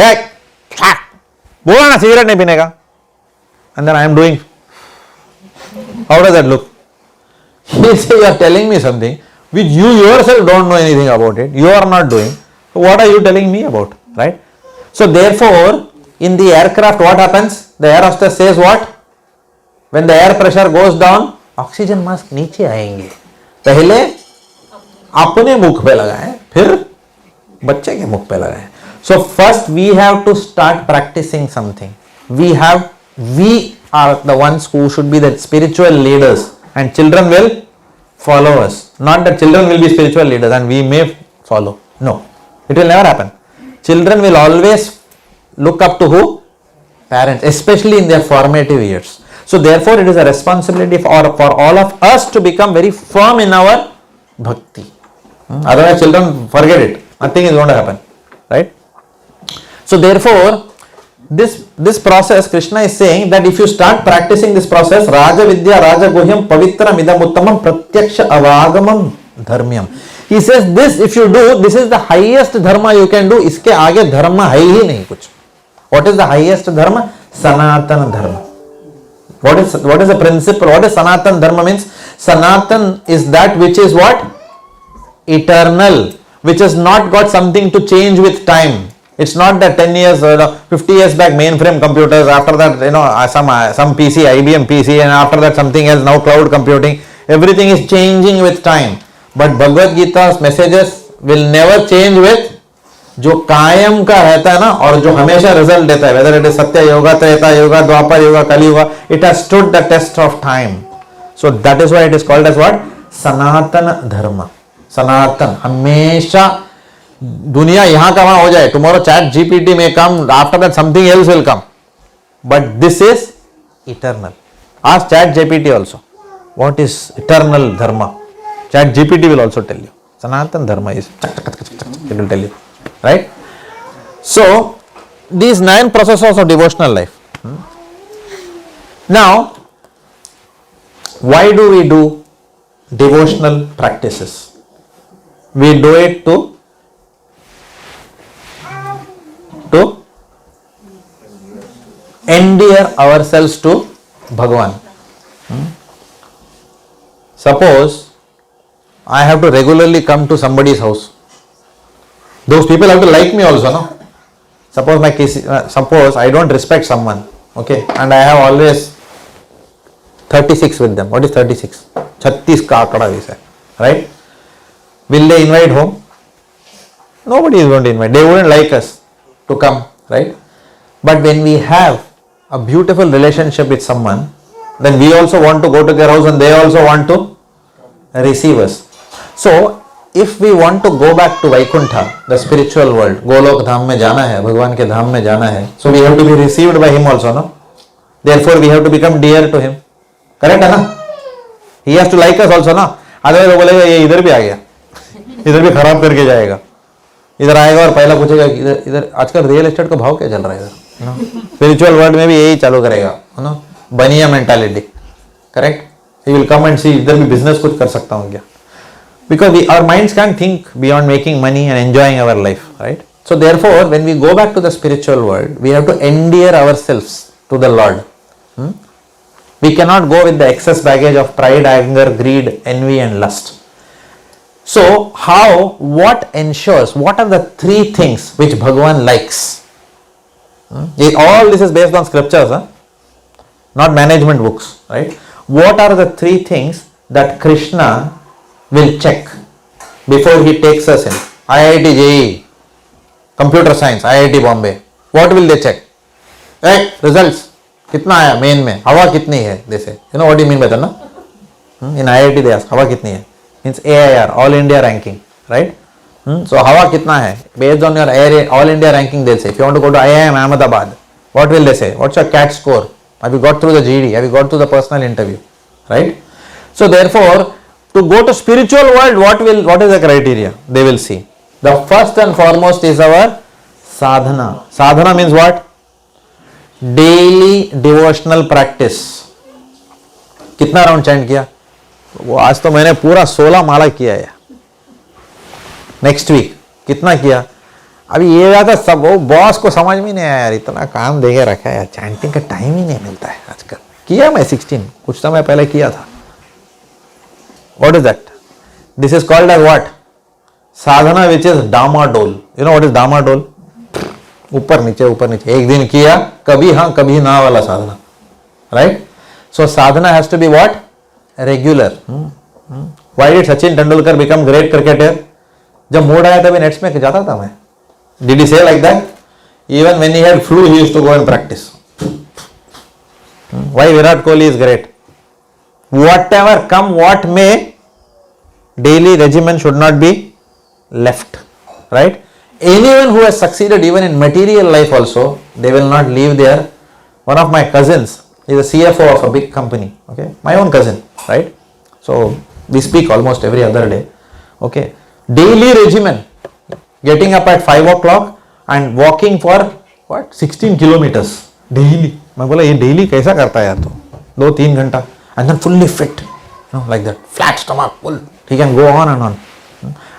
बोला ना cigarette नहीं पीने का, and then I am doing. How does that look? He say you are telling me something which you yourself don't know anything about it. You are not doing. So what are you telling me about? Right? So therefore, in the aircraft, what happens? The air hostess says what? When the air pressure goes down, oxygen mask नीचे आएंगे. पहले अपने मुख पे लगाएं, फिर बच्चे के मुख पे लगाएं. So first we have to start practicing something. We are the ones who should be the spiritual leaders, and children will follow us. Not that children will be spiritual leaders and we may follow. No, it will never happen. Children will always look up to who? Parents, especially in their formative years. So therefore it is a responsibility for all of us to become very firm in our bhakti. Otherwise children forget it. Nothing is going to happen. Right? So therefore, this process, Krishna is saying that if you start practicing this process, Raja Vidya, Raja Guhyam, Pavitram, Idam Uttamam, Pratyaksha Avagamam Dharmyam. He says this, if you do, this is the highest dharma you can do. इसके आगे धर्म है ही नहीं कुछ. What is the highest dharma? Sanatana dharma. What is the principle? What is Sanatana dharma means? Sanatan is that which is what? Eternal, which has not got something to change with time. It's not that 10 years or 50 years back mainframe computers, after that some PC, IBM PC, and after that something else, now cloud computing. Everything is changing with time. But Bhagavad Gita's messages will never change with जो कायम का रहता है ना, और जो हमेशा result देता है, whether it is सत्य योगा, त्रेता योगा, द्वापर योगा, कली yoga, it has stood the test of time. So that is why it is called as what? Sanatana dharma. सनातन, हमेशा दुनिया यहां का वहां हो जाए, tomorrow chat GPT may come, after that something else will come, but this is eternal. Ask chat GPT also, what is eternal dharma? Chat GPT will also tell you. Sanatana dharma is, it will tell you, right? So these 9 processes of devotional life. Now, why do we do devotional practices? We do it to endear ourselves to Bhagavan. Suppose I have to regularly come to somebody's house. Those people have to like me also, no? Suppose I don't respect someone, okay, and I have always 36 with them. What is 36? 36 ka akada we say, right? Will they invite home? Nobody is going to invite. They wouldn't like us to come, right? But when we have a beautiful relationship with someone, then we also want to go to their house and they also want to receive us. So, if we want to go back to Vaikuntha, the spiritual world, Golok Dham में जाना है, भगवान के धाम में जाना है, so we have to be received by him also, no? Therefore, we have to become dear to him. Correct है ना? He has to like us also, ना? अदरवाइज वो बोलेगा ये इधर भी आ गया, इधर भी खराब करके जाएगा, इधर आएगा और पहला पूछेगा इधर इधर आजकल रियल एस्टेट का भाव क्या चल रहा है इधर, स्पिरिचुअल वर्ल्ड में भी यही चालू करेगा, है ना? Bania mentality, correct? He will come and see इधर भी बिजनेस कुछ कर सकता हूँ क्या, because our minds can't think beyond making money and enjoying our life, right? So therefore, when we go back to the spiritual world, we have to endear ourselves to the Lord. We cannot go with the excess baggage of pride, anger, greed, envy and lust. So what ensures, what are the three things which Bhagavan likes? All this is based on scriptures, not management books, right? What are the three things that Krishna will check before he takes us in? IIT JEE, computer science, IIT Bombay. What will they check? Hey, results. कितना आया main में, हवा कितनी है, जैसे you know what you mean by that, ना? In IIT they ask हवा कितनी है, means AIR, All India Ranking, right? So हवा कितना है, based on your All India Ranking they'll say. If you want to go to IIM Ahmedabad, what will they say? What's your CAT score? Have you got through the GD? Have you got through the personal interview? Right? So therefore, to go to spiritual world, what is the criteria? They will see. The first and foremost is our sadhana. Sadhana means what? Daily devotional practice. कितना round chant किया? वो आज तो मैंने पूरा 16 माला किया है. Next week कितना किया? अभी ये ज्यादा सब वो बॉस को समझ में नहीं आया यार, इतना काम दे के रखा है यार, चैंटिंग का टाइम ही नहीं मिलता है आजकल. किया मैं 16 कुछ समय पहले किया था. What is that? This is called as what? Sadhana, which is Damadol. You know what is Damadol? ऊपर नीचे एक दिन किया, कभी हाँ कभी ना वाला साधना, right? So sadhana has to be what? Regular. Why did Sachin Tendulkar become great cricketer? जब मूड आया तभी नेट्स में जाता था मैं. Did he say like that? Even when he had flu, he used to go and practice. Why Virat Kohli is great? Whatever come what may, daily regimen should not be left, right? Anyone who has succeeded even in material life also, they will not leave there. One of my cousins is a CFO of a big company, okay, my own cousin, right? So we speak almost every other day, okay. Daily regimen, getting up at 5 o'clock and walking for what, 16 kilometers daily. मैं बोला ये daily कैसा करता है यार, तो 2-3 घंटा, and then fully fit, you know, like that, flat stomach, full, he can go on and on,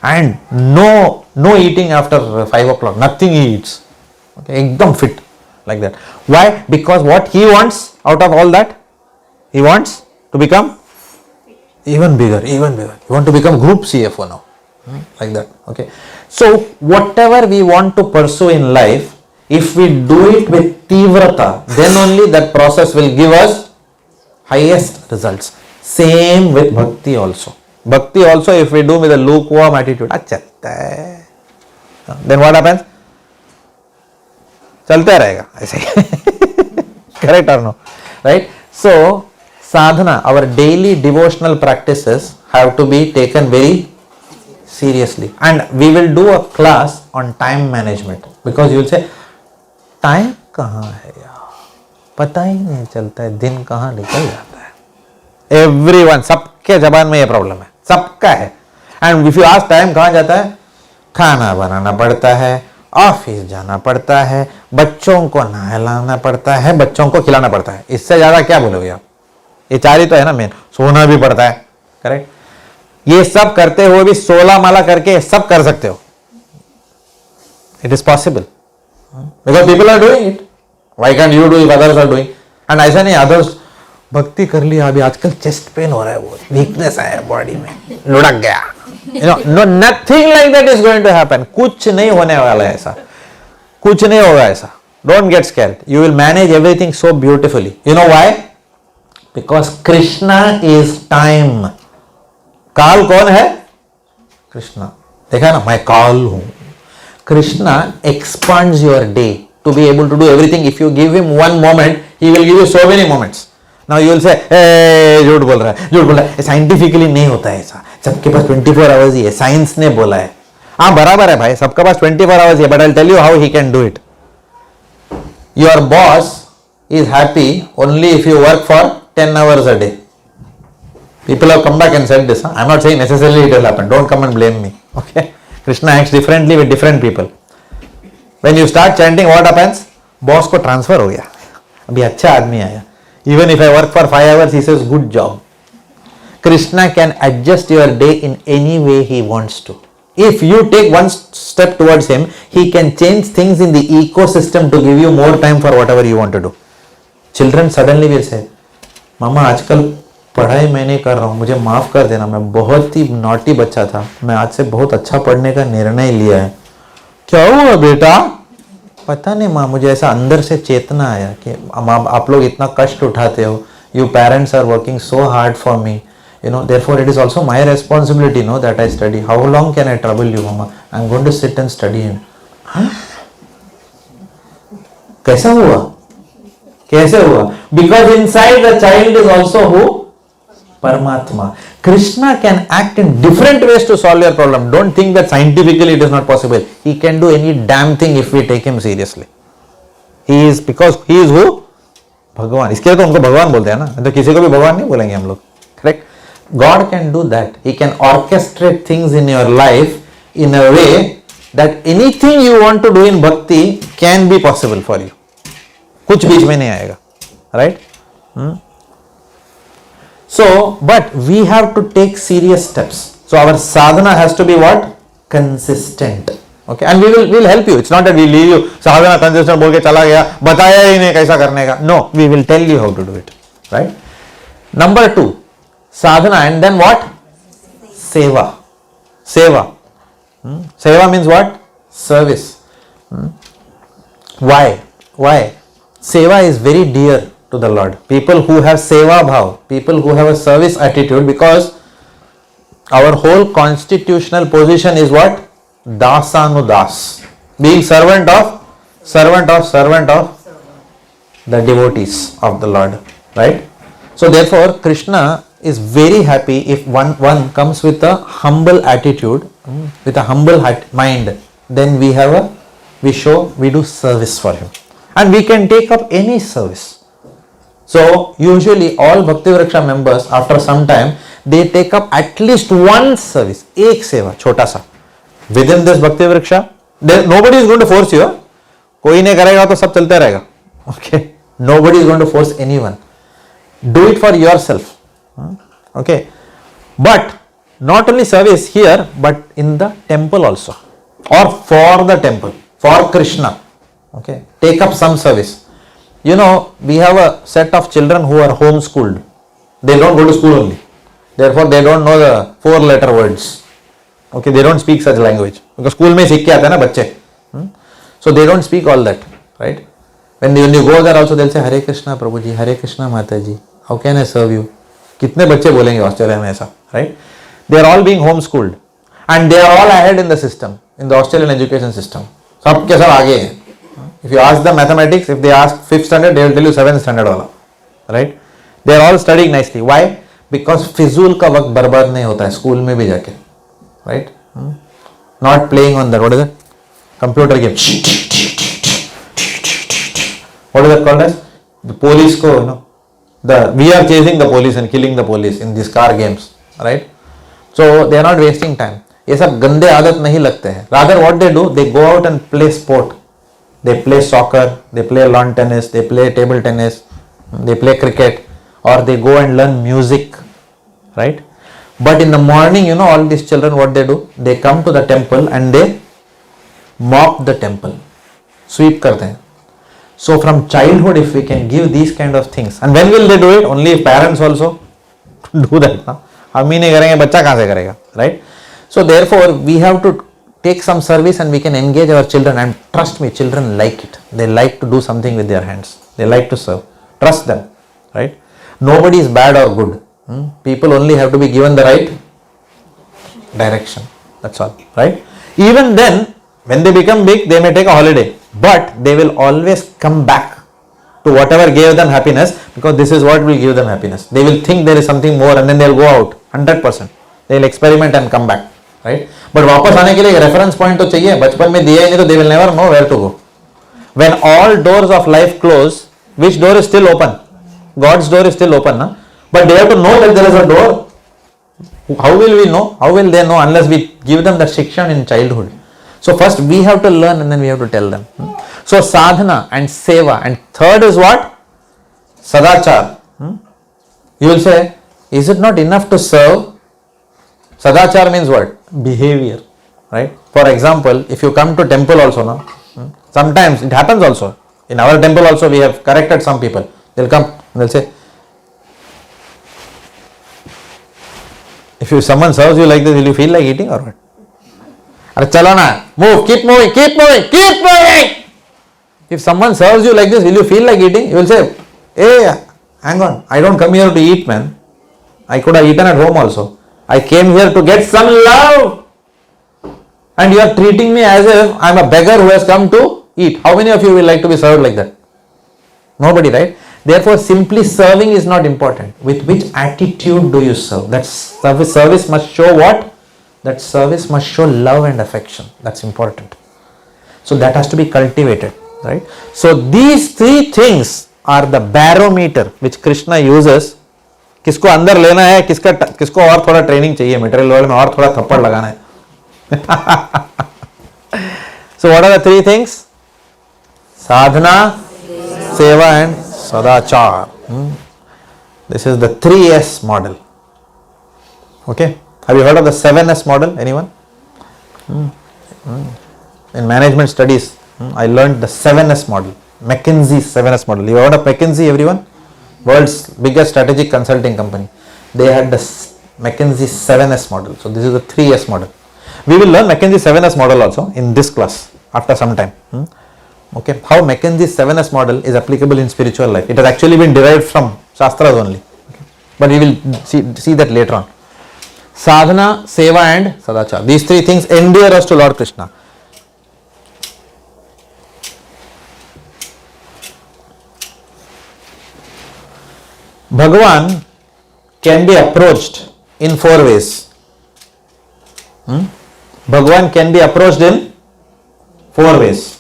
and no eating after 5 o'clock, nothing he eats, okay, ekdam fit, like that. Why? Because what he wants out of all that, he wants to become even bigger, he want to become group CFO now, like that, okay. So whatever we want to pursue in life, if we do it with tivrata, then only that process will give us highest results. Same with bhakti also. Bhakti also, if we do with a lukewarm attitude, then what happens? चलते रहेगा ऐसे ही. Correct or no? Right? So sadhana, our daily devotional practices have to be taken very seriously, and we will do a class on time management, because you will say time कहाँ है यार, पता ही नहीं चलता है, दिन कहाँ निकल जाता है. एवरीवन, सबके जबान में ये प्रॉब्लम है, सबका है. And if you ask time कहाँ जाता है, खाना बनाना पड़ता है, ऑफिस जाना पड़ता है, बच्चों को नहलाना पड़ता है, बच्चों को खिलाना पड़ता है. इससे ज्यादा क्या बोलोगे आप? ये 4 ही तो है ना मेन. सोना भी पड़ता है, करेक्ट. ये सब करते हुए भी 16 माला करके सब कर सकते हो. It is possible. Because people are doing it. Why can't you do if others are doing? And ऐसा नहीं others भक्ति कर लिया, अभी आजकल चेस्ट पेन हो रहा है, वो वीकनेस है बॉडी में, लुढ़क गया. You know, no, nothing like that is going to happen. कुछ नहीं होने वाला है ऐसा, कुछ नहीं होगा ऐसा. Don't get scared. You will manage everything so beautifully. You know why? Because Krishna is time. काल कौन है? कृष्णा. देखा ना, मैं काल हूं. Krishna expands your day to be able to do everything. If you give him one moment, he will give you so many moments. Now you will say, hey, झूठ बोल रहा है, साइंटिफिकली नहीं होता है ऐसा, सबके पास 24 आवर्स ही है, साइंस ने बोला है. हाँ बराबर है भाई, सबके पास 24 आवर्स ही है, but I'll tell you how he can do it. Your boss is happy only if you work for 10 hours a day. People have come back and said this. I'm not saying necessarily it will happen. Don't come and blame me. Okay? Krishna acts differently with different people. When you start chanting, what happens? Boss को transfer हो गया. अभी अच्छा आदमी आया. Even if I work for 5 hours, he says, good job. Krishna can adjust your day in any way he wants to. If you take one step towards him, he can change things in the ecosystem to give you more time for whatever you want to do. Children suddenly will say, मामा आजकल पढ़ाई मैं नहीं कर रहा हूँ, मुझे माफ़ कर देना, मैं बहुत ही नॉटी बच्चा था, मैं आज से बहुत अच्छा पढ़ने का निर्णय लिया है. क्या हुआ बेटा? पता नहीं माँ, मुझे ऐसा अंदर से चेतना आया कि आप लोग इतना कष्ट उठाते हो, you parents are working so hard for me, you know, therefore it is also my responsibility, no, that I study. How long can I trouble you, mama? I'm going to sit and study him. कैसा हुआ? कैसे हुआ? Because inside the child is also who? Paramatma. Krishna can act in different ways to solve your problem. Don't think that scientifically it is not possible. He can do any damn thing if we take him seriously. He is, because he is who? भगवान. इसके लिए तो उनको भगवान बोलते हैं ना, तो किसी को भी भगवान नहीं बोलेंगे हम लोग. Correct? God can do that. He can orchestrate things in your life in a way that anything you want to do in bhakti can be possible for you. कुछ बीच में नहीं आएगा. Right? So, but we have to take serious steps. So our sadhana has to be what? Consistent. Okay, and we will help you. It's not that we leave you sadhana consistent बोल के चला गया, बताया ही नहीं कैसा करने का. No, we will tell you how to do it. Right? Number 2, sadhana, and then what? Seva. Seva. Seva means what? Service. Why? Seva is very dear to the Lord. People who have seva bhav, people who have a service attitude, because our whole constitutional position is what? Dasanudas. Being servant of the devotees of the Lord. Right? So therefore Krishna is very happy if one comes with a humble attitude, with a humble mind. Then we do service for him. And we can take up any service. So usually all Bhakti Vriksha members, after some time, they take up at least one service, एक सेवा छोटा सा. Within this Bhakti Vriksha, nobody is going to force you. कोई नहीं करेगा तो सब चलते रहेगा. Okay, nobody is going to force anyone. Do it for yourself. Okay, but not only service here, but in the temple also, or for the temple, for Krishna. Okay, take up some service. You know, we have a set of children who are homeschooled. They don't go to school only. Therefore, they don't know the 4-letter words. Okay, they don't speak such language. Because school में सीख के आते हैं ना बच्चे. So they don't speak all that, right? When you go there also, they'll say, Hare Krishna Prabhu ji, Hare Krishna Mata ji. How can I serve you? कितने बच्चे बोलेंगे ऑस्ट्रेलिया में ऐसा, right? They are all being homeschooled. And they are all ahead in the system, in the Australian education system. सब के सब आगे हैं. If you ask them mathematics, if they ask 5th standard, they will tell you 7th standard वाला, right? They are all studying nicely. Why? Because फिजूल का वक्त बर्बाद नहीं होता है स्कूल में भी जाके, right? Not playing on that, what is it? Computer game. What is that called as? The police को, you know, we are chasing the police and killing the police in these car games, right? So they are not wasting time. ये सब गंदे आदत नहीं लगते हैं. Rather what they do, they go out and play sport. They play soccer, they play lawn tennis, they play table tennis, they play cricket, or they go and learn music, right? But in the morning, you know, all these children, what they do? They come to the temple and they mop the temple, sweep करते हैं. So from childhood, if we can give these kind of things, and when will they do it? Only if parents also do that. हम ही नहीं करेंगे, बच्चा कहाँ से करेगा, right? So therefore, we have to take some service and we can engage our children, and trust me, children like it. They like to do something with their hands. They like to serve. Trust them, right? Nobody is bad or good. People only have to be given the right direction. That's all, right? Even then, When they become big, they may take a holiday, but they will always come back to whatever gave them happiness, because this is what will give them happiness. They will think there is something more and then they will go out 100%. They will experiment and come back, right? But वापस आने के लिए reference point तो चाहिए. बचपन में दिया ही नहीं तो they will never know where to go. When all doors of life close, which door is still open? God's door is still open, na? But they have to know that there is a door. How will we know? How will they know unless we give them that shikshan in childhood? So first we have to learn and then we have to tell them. So sadhana and seva, and third is what? Sadachar. You will say, is it not enough to serve? Sadachar means what? Behavior, right? For example, if you come to temple also, no? Sometimes it happens also. In our temple also we have corrected some people. They'll come and they'll say, if someone serves you like this, will you feel like eating or what? Chalo na, move, keep moving, keep moving, keep moving. If someone serves you like this, will you feel like eating? You will say, hey, hang on, I don't come here to eat, man. I could have eaten at home also. I came here to get some love. And you are treating me as if I am a beggar who has come to eat. How many of you will like to be served like that? Nobody, right? Therefore, simply serving is not important. With which attitude do you serve? That service must show what? That service must show love and affection. That's important. So that has to be cultivated, right? So these three things are the barometer which Krishna uses. किसको अंदर लेना है, किसको और थोड़ा training चाहिए, material world में और थोड़ा थप्पड़ लगाना है. So what are the three things? Sadhana, seva and sadachar. This is the 3S model. Okay. Have you heard of the 7S model? Anyone? In management studies, I learned the 7S model. McKinsey's 7S model. You heard of McKinsey, everyone? World's biggest strategic consulting company. They had the McKinsey 7S model. So this is the 3S model. We will learn McKinsey 7S model also in this class after some time. Okay, how McKinsey 7S model is applicable in spiritual life. It has actually been derived from Shastras only. Okay. But we will see that later on. Sadhana, seva and sadachar. These three things endear us to Lord Krishna. Bhagavan can be approached in 4 ways. Bhagavan can be approached in 4 ways.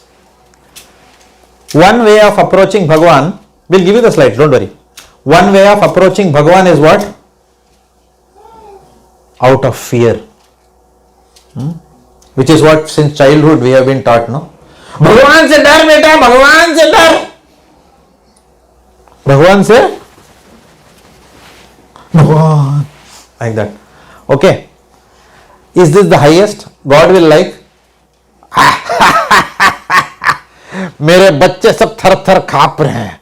One way of approaching Bhagavan, we'll give you the slides, don't worry. One way of approaching Bhagavan is what? Out of fear. Which is what since childhood we have been taught, no? Bhagavan se dar beta, Bhagavan se dar. Bhagavan se Bhagavan. Like that. Okay. Is this the highest? God will like, मेरे बच्चे सब थर थर कांप रहे हैं.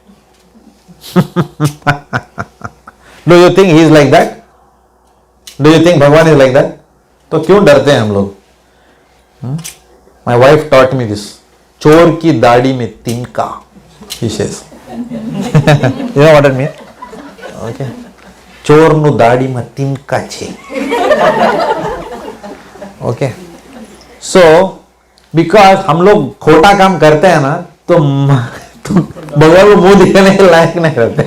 Do you think he is like that? Do you think Bhagavan is like that? तो क्यों डरते हैं हम लोग? My wife taught me this. चोर की दाढ़ी में तिनका, he says. You know what it means? Okay. चोर नु दाढ़ी में तिनका छे. Okay. So, because हम लोग खोटा काम करते हैं ना, तो भगवान को मुंह दिखाने के लायक नहीं रहते.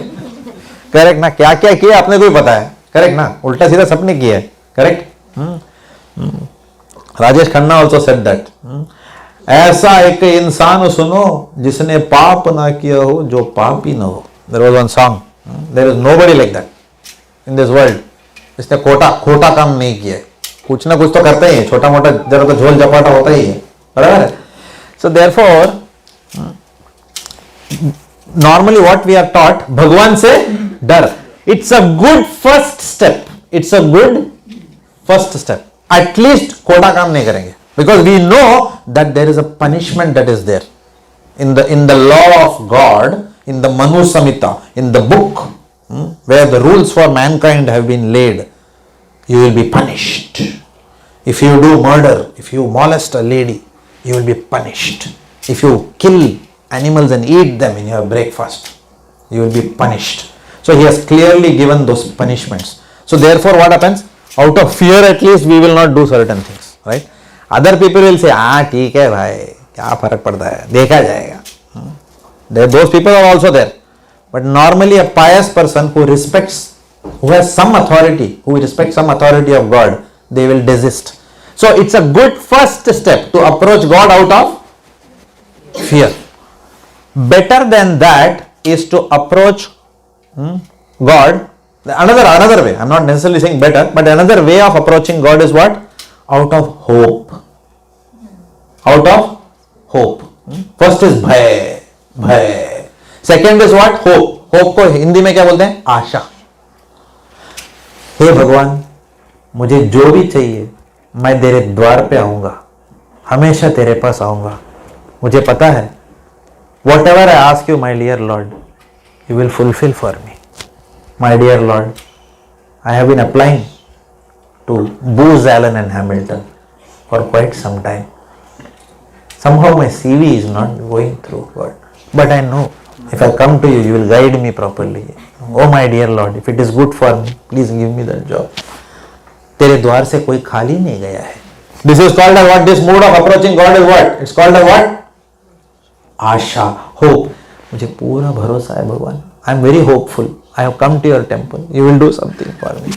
करेक्ट ना? क्या क्या किया आपने को ही पता है. करेक्ट ना? उल्टा सीधा सबने किया है. Correct? Rajesh Khanna also said that. ऐसा एक इंसान सुनो जिसने पाप ना किया हो, जो पापी ना हो. There was one song. There is nobody like that in this world. इसने खोटा काम नहीं किया है. कुछ ना कुछ तो करते ही है. छोटा मोटा जरा तो झोल झपाटा होता ही है. बराबर है. So therefore normally what we are taught, भगवान से डर. It's a good first step. It's a good first step. At least खोटा काम नहीं करेंगे. Because we know that there is a punishment that is there. In the law of God, in the Manu Samhita, in the book, where the rules for mankind have been laid, you will be punished. If you do murder, if you molest a lady, you will be punished. If you kill animals and eat them in your breakfast, you will be punished. So he has clearly given those punishments. So therefore what happens? Out of fear at least we will not do certain things, right? Other people will say, ah, ठीक है भाई, क्या फर्क पड़ता है, देखा जाएगा. Those people are also there. But normally a pious person who respects, who has some authority, who respects some authority of God, they will desist. So it's a good first step to approach God out of fear. Better than that is to approach God another way. I'm not necessarily saying better, but another way of approaching God is what? Out of hope. Out of hope. First is bhai. Second is what? Hope. Hope को हिंदी में क्या बोलते हैं? आशा. हे भगवान, मुझे जो भी चाहिए मैं तेरे द्वार पे आऊंगा, हमेशा तेरे पास आऊंगा. मुझे पता है, whatever I ask you, my dear Lord, you will fulfill for me. My dear Lord, I have been applying to Booz Allen and Hamilton for quite some time. Somehow my CV is not going through, God. But I know if I come to you, you will guide me properly. Oh my dear Lord, if it is good for me, please give me that job. तेरे द्वार से कोई खाली नहीं गया है. This is called as what? This mode of approaching God is what? It's called as what? Asha, hope. मुझे पूरा भरोसा है भगवान. I am very hopeful. I have come to your temple. You will do something for me.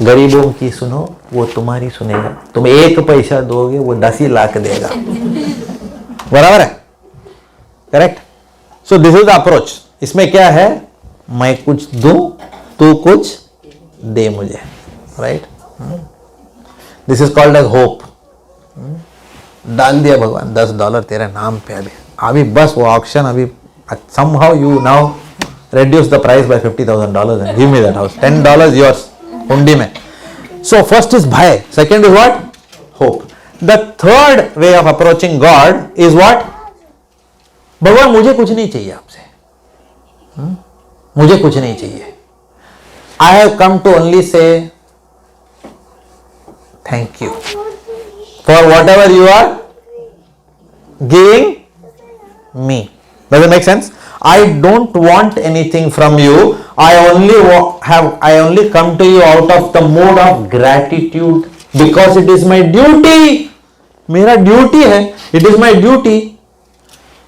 गरीबों की सुनो, वो तुम्हारी सुनेगा. तुम 1 पैसा दोगे, वो 10 लाख देगा. बराबर है? Correct. So this is the approach. इसमें क्या है? मैं कुछ दूं, तू कुछ दे मुझे. Right. This is called as hope. डाल दिया भगवान $10 तेरे नाम पे. अभी बस वो ऑक्शन अभी somehow you now reduce the price by $50,000 and give me that house. $10 yours हुंडी में. So first is bhai. Second is what? Hope. The third way of approaching God is what? भगवान मुझे कुछ नहीं चाहिए आपसे. मुझे कुछ नहीं चाहिए. I have come to only say thank you for whatever you are giving me. Does it make sense? I don't want anything from you. I only come to you out of the mode of gratitude because it is my duty. मेरा duty है. It is my duty.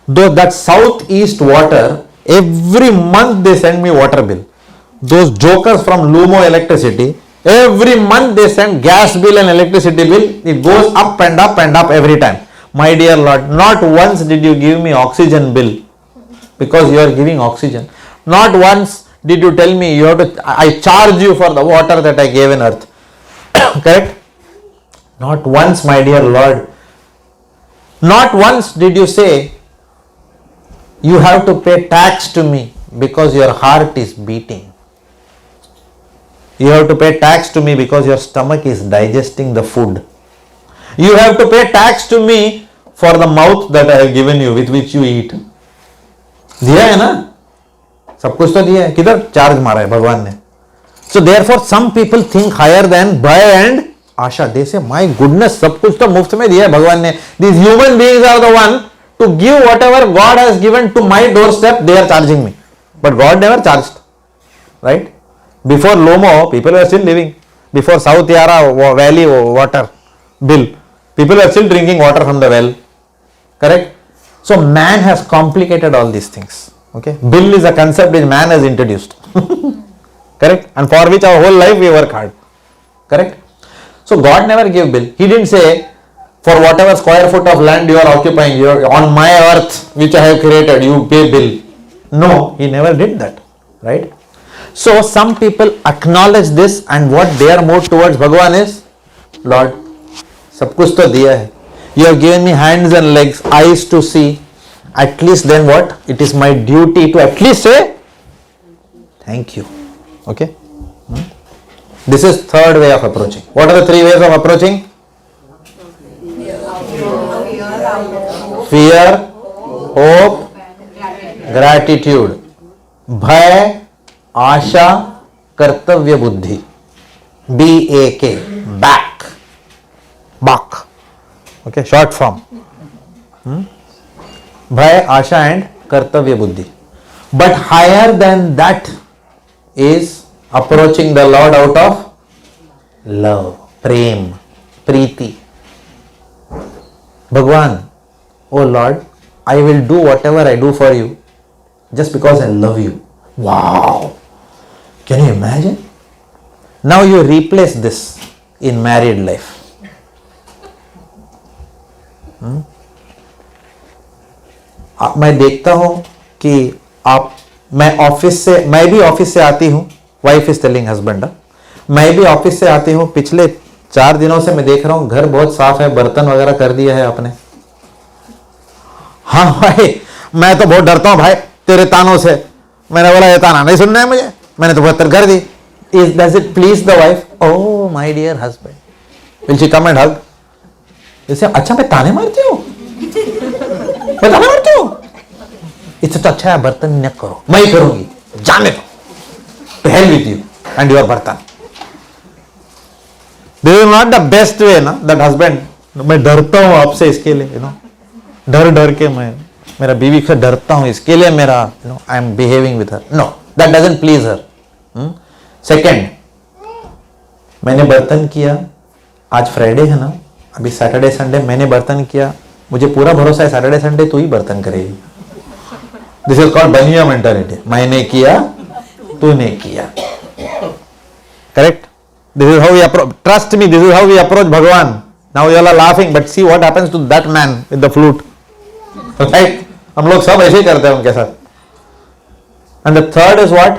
Though that southeast water, every month they send me water bill. Those jokers from Lumo Electricity, every month they send gas bill and electricity bill. It goes up and up and up every time. My dear Lord, not once did you give me oxygen bill because you are giving oxygen. Not once did you tell me you have to, I charge you for the water that I gave in earth. Correct? Not once, my dear Lord. Not once did you say you have to pay tax to me because your heart is beating. You have to pay tax to me because your stomach is digesting the food. You have to pay tax to me for the mouth that I have given you with which you eat. दिया है ना? सब कुछ तो दिया है. किधर charge मारा है भगवान ने? So therefore some people think higher than bhai and asha. They say my goodness, सब कुछ तो मुफ्त में दिया है भगवान ने. These human beings are the one to give whatever God has given to my doorstep. They are charging me, but God never charged. Right? Before Lomo, people were still living. Before South Yara Valley water bill, people were still drinking water from the well. Correct? So man has complicated all these things. Okay? Bill is a concept which man has introduced. Correct? And for which our whole life we work hard. Correct? So God never gave bill. He didn't say, for whatever square foot of land you are occupying, you are on my earth which I have created, you pay bill. No, he never did that. Right? So some people acknowledge this and what their mode towards Bhagavan is, Lord, सब कुछ तो दिया है. You have given me hands and legs, eyes to see. At least then what? It is my duty to at least say thank you. Okay? This is third way of approaching. What are the 3 ways of approaching? Fear, hope, gratitude. Bhai, आशा, कर्तव्य बुद्धि. BAK. Back. Bak. Okay, short form. Bhai, Asha and Kartavya Buddhi. But higher than that is approaching the Lord out of love, prem. प्रीति. भगवान, oh Lord, I will do whatever I do for you just because I love you. Wow! Can you imagine? Now you replace this in married life. मैं देखता हूं कि मैं भी office से आती हूं. वाइफ इज टेलिंग हस्बैंड, मैं भी ऑफिस से आती हूं. पिछले 4 दिनों से मैं देख रहा हूं घर बहुत साफ है, बर्तन वगैरह कर दिया है आपने. हाँ भाई, मैं तो बहुत डरता हूं भाई तेरे तानों से. मैंने बोला ये ताना नहीं सुनना है मुझे, मैंने तो बर्तन कर दी. Does it please the wife? Oh my dear husband, will she come and hug? जैसे अच्छा मैं ताने मारती हूँ, मैं ताने मारती हूँ. इससे तो अच्छा है बर्तन न करो, मैं ही करूंगी, जाने दो. To hell with you and your बर्तन. This is not the best way ना, that husband. मैं डरता हूँ आपसे इसके लिए, डर के मैं मेरा बीवी से डरता हूँ, इसके लिए मेरा I am behaving with her. No, that doesn't please her. Second, मैंने बर्तन किया, आज फ्राइडे है ना, अभी सैटरडे संडे मैंने बर्तन किया, मुझे पूरा भरोसा है सैटरडे संडे तू ही बर्तन करेगी. This is called Bania mentality. मैंने किया, तूने किया. Correct? This is how we approach. Trust me, this is how we approach Bhagwan. Now you are laughing, but see what happens to that man with the flute. Right? हम लोग सब ऐसे ही करते हैं उनके साथ. And the third is what?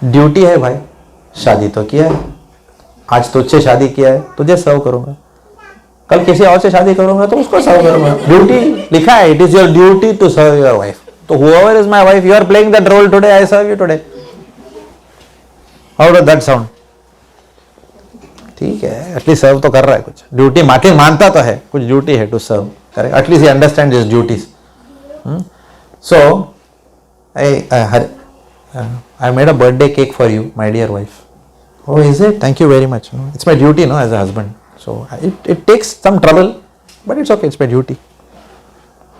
Duty है भाई. शादी तो किया है, आज तुझसे शादी किया है, तुझे सर्व करूंगा. कल किसी और से शादी करूंगा तो उसको सर्व करूंगा. ड्यूटी लिखा है, it is your duty to serve your wife. तो whoever is my wife, you are playing that role today, I serve you today. How does that sound? ठीक है, एटलीस्ट सर्व तो कर रहा है कुछ. ड्यूटी मानता तो है, कुछ ड्यूटी है to serve. Correct? At least he understands his duties. So I made a birthday cake for you, my dear wife. Oh, is it? Thank you very much. It's my duty, as a husband. So it takes some trouble, but it's okay. It's my duty.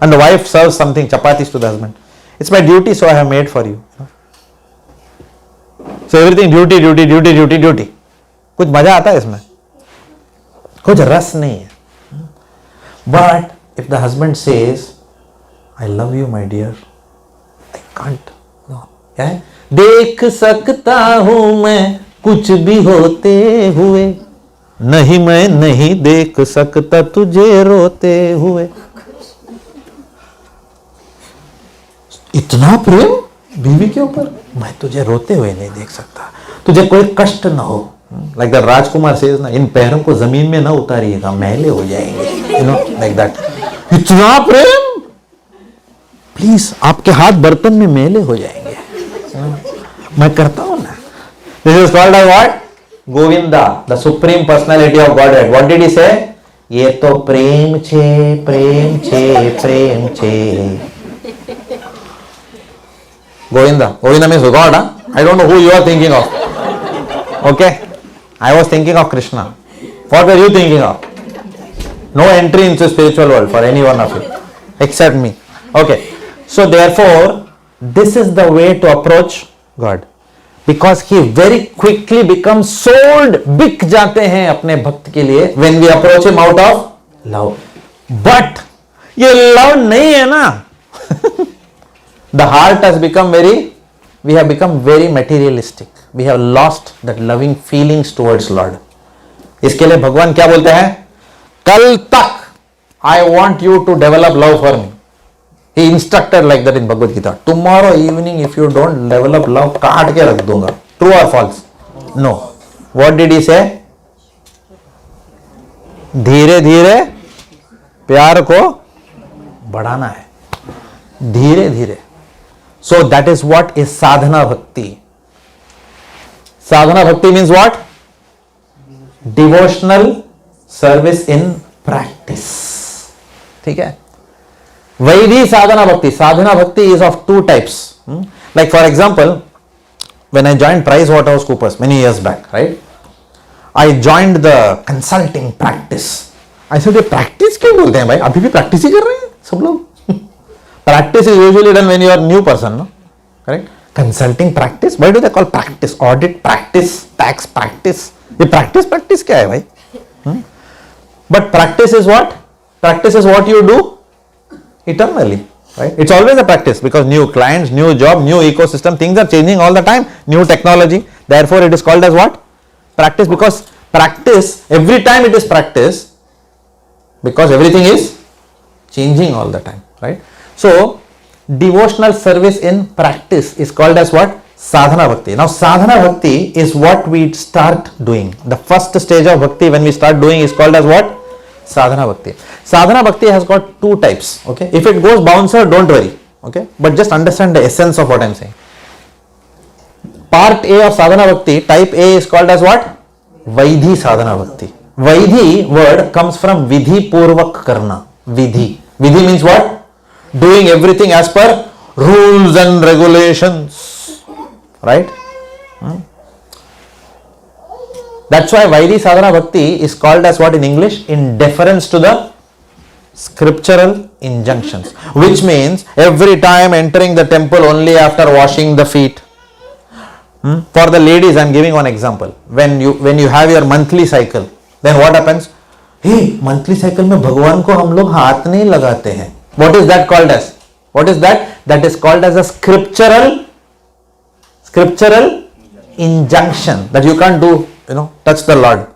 And the wife serves something, chapatis to the husband. It's my duty, so I have made for you. So everything duty. कुछ मजा आता है इसमें? कुछ रस नहीं है. But if the husband says, I love you, my dear, I can't. क्या है? देख सकता हूं मैं कुछ भी होते हुए, नहीं मैं नहीं देख सकता तुझे रोते हुए. इतना प्रेम बीवी के ऊपर, मैं तुझे रोते हुए नहीं देख सकता, तुझे कोई कष्ट ना हो. लाइक दैट राजकुमार सेज ना, इन पैरों को जमीन में ना उतारिएगा, मैले हो जाएंगे. Like that. इतना प्रेम, प्लीज आपके हाथ बर्तन में मैले हो जाएंगे. मैं करता हूं ना. This is called as what? Govinda, the supreme personality of Godhead. What did he say? ये तो प्रेम छे, प्रेम छे, प्रेम छे. Govinda means God. I don't know who you are thinking of. Okay, I was thinking of Krishna. What were you thinking of? No entry into spiritual world for any one of you except me. Okay, so therefore this is the way to approach God, because he very quickly becomes sold. बिक जाते हैं अपने भक्त के लिए when we approach him out of love. But ये love नहीं है ना. The heart has become we have become very materialistic. We have lost that loving feelings towards Lord. इसके लिए भगवान क्या बोलते हैं? कल तक I want you to develop love for me. He instructed like that in Bhagavad Gita. Tomorrow evening if you don't develop love, काट के रख दूंगा. True or false? No. What did he say? धीरे धीरे प्यार को बढ़ाना है, धीरे धीरे. So that is what is sadhana bhakti. Sadhana bhakti means what? Devotional service in practice. ठीक है? वही भी sadhana bhakti. Sadhana bhakti is of two types. Like for example, when I joined PricewaterhouseCoopers many years back, right? I joined the consulting practice. I said, ये practice क्यों बोलते हैं भाई? अभी भी practice ही कर रहे हैं सब लोग. Practice is usually done when you are a new person, no? Correct? Consulting practice. Why do they call practice? Audit practice, tax practice. ये practice क्या है भाई? But practice is what? Practice is what you do eternally, right? It's always a practice because new clients, new job, new ecosystem, things are changing all the time, new technology. Therefore, it is called as what? Practice, because practice, every time it is practice, because everything is changing all the time, right? So, devotional service in practice is called as what? Sadhana Bhakti. Now, Sadhana Bhakti is what we start doing. The first stage of Bhakti when we start doing is called as what? Sadhana Bhakti. Sadhana Bhakti has got two types, okay? If it goes bouncer, don't worry, okay? But just understand the essence of what I am saying. Part A of Sadhana Bhakti, type A is called as what? Vaidhi Sadhana Bhakti. Vaidhi word comes from Vidhi Purvak Karna. Vidhi. Vidhi means what? Doing everything as per rules and regulations, right? That's why Vaidhi Sadhana Bhakti is called as what in English? In deference to the scriptural injunctions, which means every time entering the temple only after washing the feet. For the ladies, I am giving one example. When you have your monthly cycle, then what happens? Hey, monthly cycle में भगवान को हम लोग हाथ नहीं लगाते हैं. What is that called as? What is that? That is called as a scriptural injunction that you can't do, touch the Lord,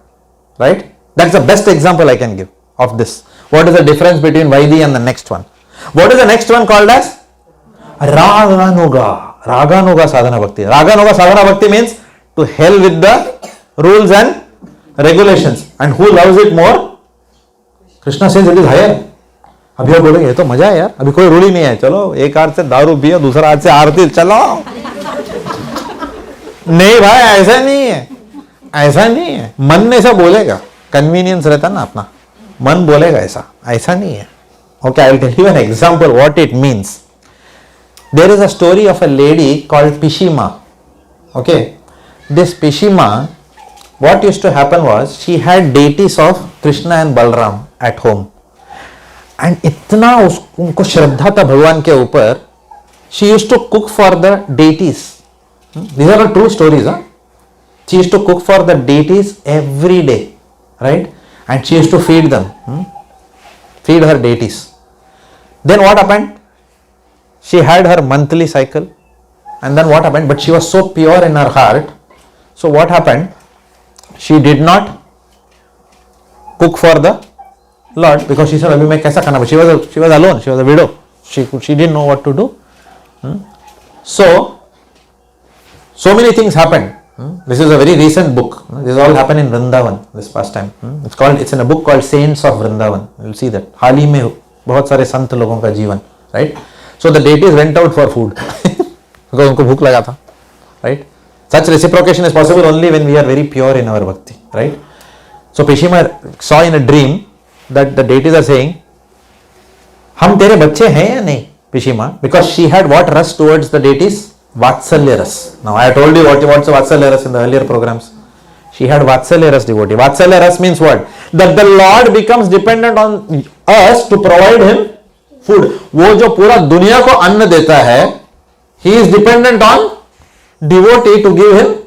right? That's the best example I can give of this. What is the difference between Vaidhi and the next one? What is the next one called as? Raganuga Sadhana Bhakti. Raganuga Sadhana Bhakti means to hell with the rules and regulations. And who loves it more? Krishna says it is higher. अभी आप बोलेंगे ये तो मजा है यार, अभी कोई रूल ही नहीं है, चलो एक हाथ से दारू पियो, दूसरा हाथ से आरती, चलो. नहीं भाई, ऐसा नहीं है, ऐसा नहीं है. मन ऐसा बोलेगा, कन्वीनियंस रहता ना अपना, मन बोलेगा ऐसा नहीं है. Okay, I will tell you an example what it means. There is a story of a lady called Pishima. Okay, this Pishima, what used to happen was she had deities of Krishna and Balram at home. And इतना उनको श्रद्धा था भगवान के ऊपर, she used to cook for the deities. These are all true stories. She used to cook for the deities every day, right? And she used to feed them, feed her deities. Then what happened? She had her monthly cycle, and then what happened? But she was so pure in her heart. So what happened? She did not cook for the Lord because she said, "Abhi main kaisa khana?" But she was alone. She was a widow. She didn't know what to do. So many things happened. This is a very recent book. This all happened in Vrindavan this past time. It's in a book called Saints of Vrindavan. You will see that. हाल ही में बहुत सारे संत लोगों का जीवन, right? So the deities went out for food because उनको भूख लगा था, right? Such reciprocation is possible only when we are very pure in our bhakti, right? So Pishima saw in a dream that the deities are saying, हम तेरे बच्चे हैं या नहीं, Pishima? Because she had what rus towards the deities? Vatsalya ras. Now I told you what's a Vatsalya ras in the earlier programs. She had Vatsalya ras devotee. Vatsalya ras means what? That the Lord becomes dependent on us to provide him food. वो जो पूरा दुनिया को अन्न देता है, he is dependent on devotee to give him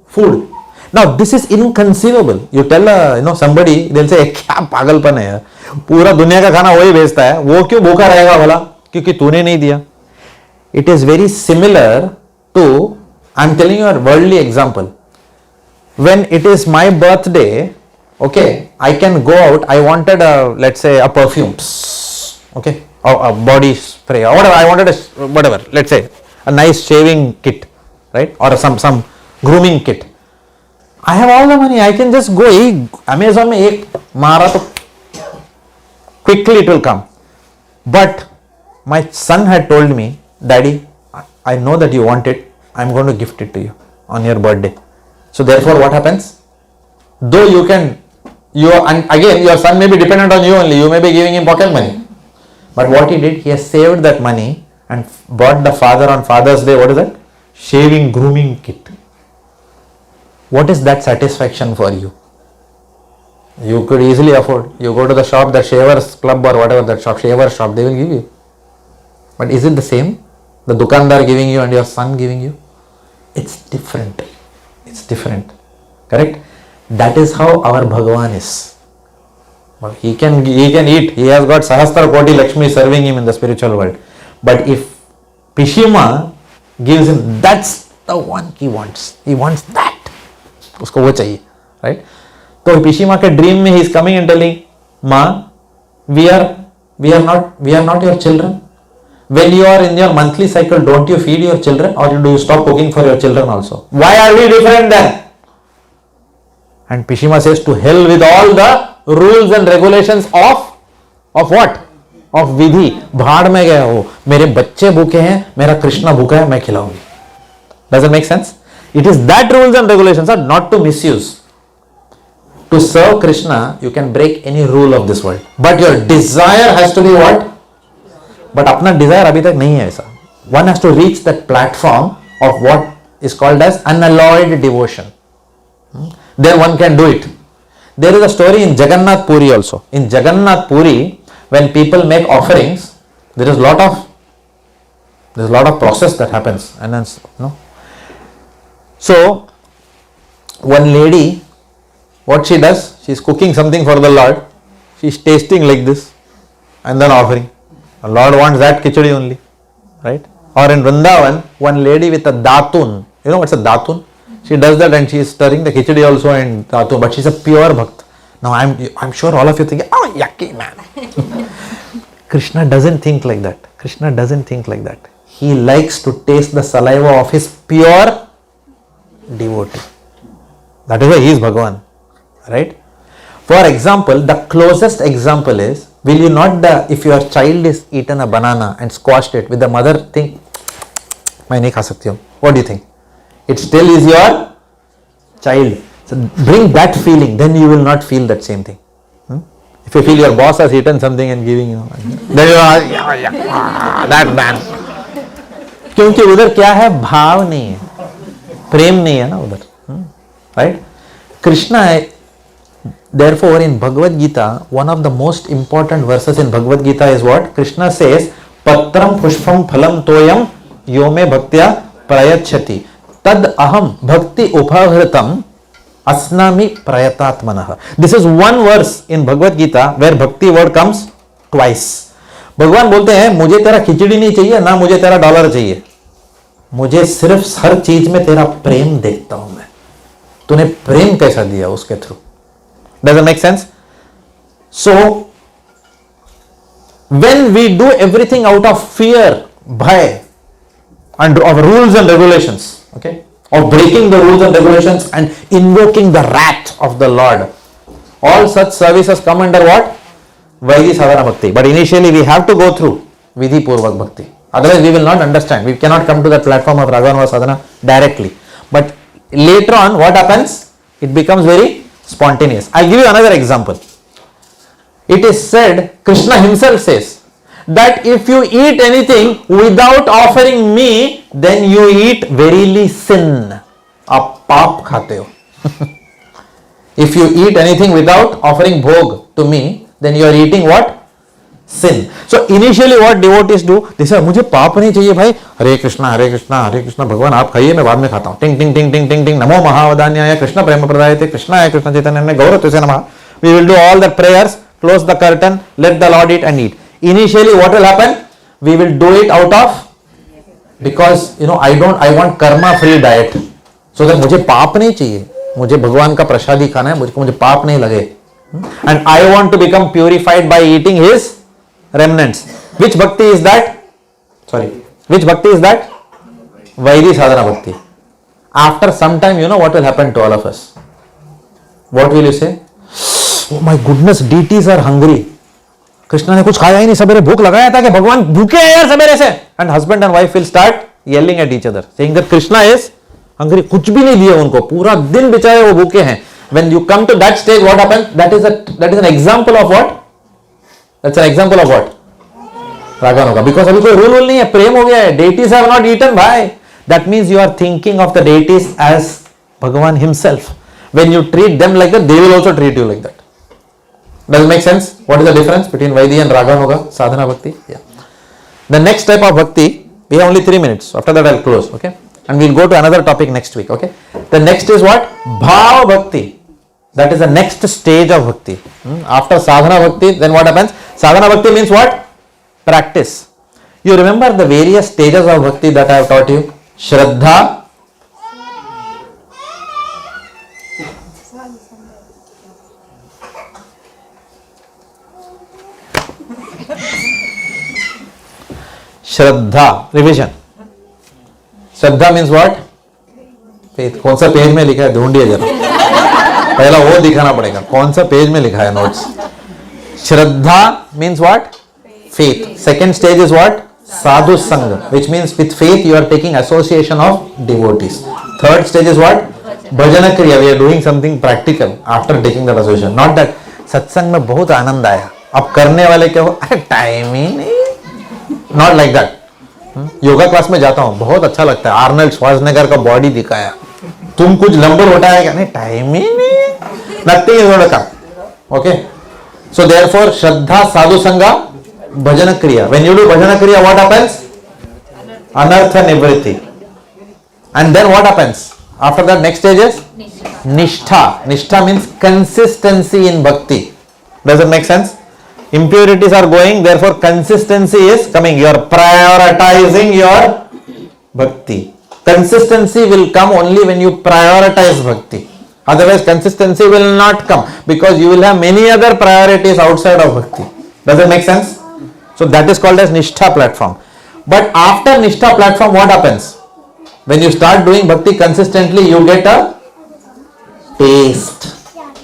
food. Now this is inconceivable. You tell somebody, they'll say क्या पागलपन है यार, पूरा दुनिया का खाना वही भेजता है, वो क्यों भूखा रहेगा भला, क्योंकि तूने नहीं दिया. It is very similar to, I'm telling you a worldly example. When it is my birthday, okay, I can go out, I wanted let's say a perfume, okay, or a body spray, or whatever, I wanted whatever, let's say a nice shaving kit, right, or some grooming kit. I have all the money, I can just go Amazon में एक मारा तो quickly it will come. But my son had told me, Daddy, I know that you want it, I'm going to gift it to you on your birthday. So therefore what happens? Though and again your son may be dependent on you only, you may be giving him pocket money. But what he did, he has saved that money and bought the father on Father's Day, what is that? Shaving grooming kit. What is that satisfaction for you? You could easily afford. You go to the shop, the shavers club or whatever that shop, shaver shop, they will give you. But is it the same? The dukandar giving you and your son giving you? It's different. It's different. Correct? That is how our Bhagavan is. But he can eat. He has got Sahasra Koti Lakshmi serving him in the spiritual world. But if Pishima gives him, that's the one he wants. He wants that. उसको वो चाहिए, right? तो Pishima के dream में he is coming and telling, Ma, we are not your children. When you are in your monthly cycle, don't you feed your children, or do you stop cooking for your children also? Why are we different then? And Pishima says, to hell with all the rules and regulations of what? Of Vidhi. भाड़ में गया हो, मेरे बच्चे भूखे हैं, मेरा कृष्णा भूखा है, मैं खिलाऊंगी. Does it make sense? It is that rules and regulations are not to misuse. To serve Krishna, you can break any rule of this world. But your desire has to be what? But अपना desire अभी तक नहीं है ऐसा. One has to reach that platform of what is called as unalloyed devotion. Then one can do it. There is a story in Jagannath Puri also. In Jagannath Puri, when people make offerings, there is a lot of process that happens. And then, no. So, one lady, what she does, she is cooking something for the Lord. She is tasting like this and then offering. The Lord wants that khichdi only, right? Or in Vrindavan, one lady with a datun. You know what's a datun? She does that and she is stirring the khichdi also in datun, but she is a pure bhakt. Now I'm sure all of you think, oh, yucky man. Krishna doesn't think like that. Krishna doesn't think like that. He likes to taste the saliva of his pure devotee. That is why he is Bhagavan, right? For example, the closest example is, will you not, if your child is eaten a banana and squashed it, with the mother think, मैं नहीं खा सकती हूँ. What do you think? It still is your child. So bring that feeling, then you will not feel that same thing. If you feel your boss has eaten something and giving you, then you are, that man. क्योंकि उधर क्या है? भाव नहीं है, प्रेम नहीं है ना उधर, right? Krishna, therefore in Bhagavad Gita, one of the most important verses in Bhagavad Gita is what? Krishna says, Patram pushpam phalam toyam yome bhaktya prayachati tad aham bhakti upahritam asnami prayatatmanah. This is one verse in Bhagavad Gita where bhakti word comes twice. भगवान बोलते हैं, मुझे तेरा खिचड़ी नहीं चाहिए, ना मुझे तेरा डॉलर चाहिए, मुझे सिर्फ हर चीज में तेरा प्रेम देखता हूं मैं. तूने प्रेम कैसा दिया उसके through. Does it make sense? So, when we do everything out of fear, bhai, and of rules and regulations, okay, of breaking the rules and regulations and invoking the wrath of the Lord, all such services come under what? Vaidhi sadhana bhakti. But initially we have to go through Vidhi Purvak bhakti. Otherwise we will not understand. We cannot come to that platform of Raghavanava sadhana directly. But later on, what happens? It becomes very spontaneous. I'll give you another example. It is said, Krishna himself says, that if you eat anything without offering me, then you eat verily sin. आप पाप खाते हो. If you eat anything without offering bhog to me, then you are eating what? Sin. So initially what devotees do, they say, मुझे पाप नहीं चाहिए भाई, हरे कृष्णा भगवान आप खाइए, मैं बाद में खाता हूँ. टिंग टिंग टिंग टिंग टिंग टिंग, नमो महावदान्याय कृष्ण प्रेम प्रदायते कृष्णाय कृष्ण चैतन्य गौरव से नमः. We will do all the prayers, close the curtain, let the Lord eat and eat. Initially what will happen? We will do it out of, because I want karma free diet, so that मुझे पाप नहीं चाहिए, मुझे भगवान का प्रसादी खाना है, मुझे पाप नहीं लगे, and I want to become purified by eating his remnants. Which bhakti is that? Which bhakti is that? Vaidhi sadhana bhakti. After some time, what will happen to all of us? What will you say? Oh my goodness, deities are hungry. Krishna ने कुछ खाया ही नहीं, सवेरे भूख लगाया था कि भगवान भूखे हैं यार सवेरे से. And husband and wife will start yelling at each other, saying that Krishna is hungry. कुछ भी नहीं दिया उनको, पूरा दिन बेचारे वो भूखे हैं. When you come to that stage, what happens? That is an example of what? That's an example of what? Raghavanava. Because अभी कोई रूल नहीं है, प्रेम हो गया है. Deities have not eaten, bhai. That means you are thinking of the deities as Bhagavan himself. When you treat them like that, they will also treat you like that. Does it make sense? What is the difference between Vaidhi and Raghavanava sadhana bhakti? Yeah. The next type of bhakti, we have only 3 minutes. After that, I'll close. Okay. And we'll go to another topic next week. Okay. The next is what? Bhava bhakti. That is the next stage of bhakti. After sadhana bhakti, then what happens? Sadhana bhakti means what? Practice. You remember the various stages of bhakti that I have taught you? Shraddha, Shraddha, revision. Shraddha means what? Faith. कौन सा page में लिखा है ढूंढिए जरा, पहला वो दिखाना पड़ेगा कौन सा पेज में लिखा है notes. Shraddha means what? Faith. Second stage is what? Sadhu Sangha, which means with faith you are taking association of devotees. Third stage is what? Bhajana Kriya. We are doing something practical after taking that association. Not that सत्संग में बहुत आनंद आया, अब करने वाले क्या हो, अरे टाइम ही नहीं. Not like that. Yoga class में जाता हूँ, बहुत अच्छा लगता है, आर्नल्ड श्वार्ज़नेगर का बॉडी दिखाया, तुम कुछ लंबर उठाया क्या, नहीं टाइम ही नहीं, nothing is going to come. Okay, so therefore shraddha, sadhu sanga, bhajan क्रिया. व्हेन यू डू भजन क्रिया, व्हाट हैपेंस? अनर्थ निवृत्ति. And then what happens after that? Next stage is निष्ठा. निष्ठा मीन्स कंसिस्टेंसी इन भक्ति. Does it make sense? Impurities are going, therefore consistency is coming. You are prioritizing your bhakti. Consistency will come only when you prioritize bhakti. Otherwise consistency will not come, because you will have many other priorities outside of bhakti. Does it make sense? So that is called as Nishtha platform. But after Nishtha platform, what happens? When you start doing bhakti consistently, you get a taste.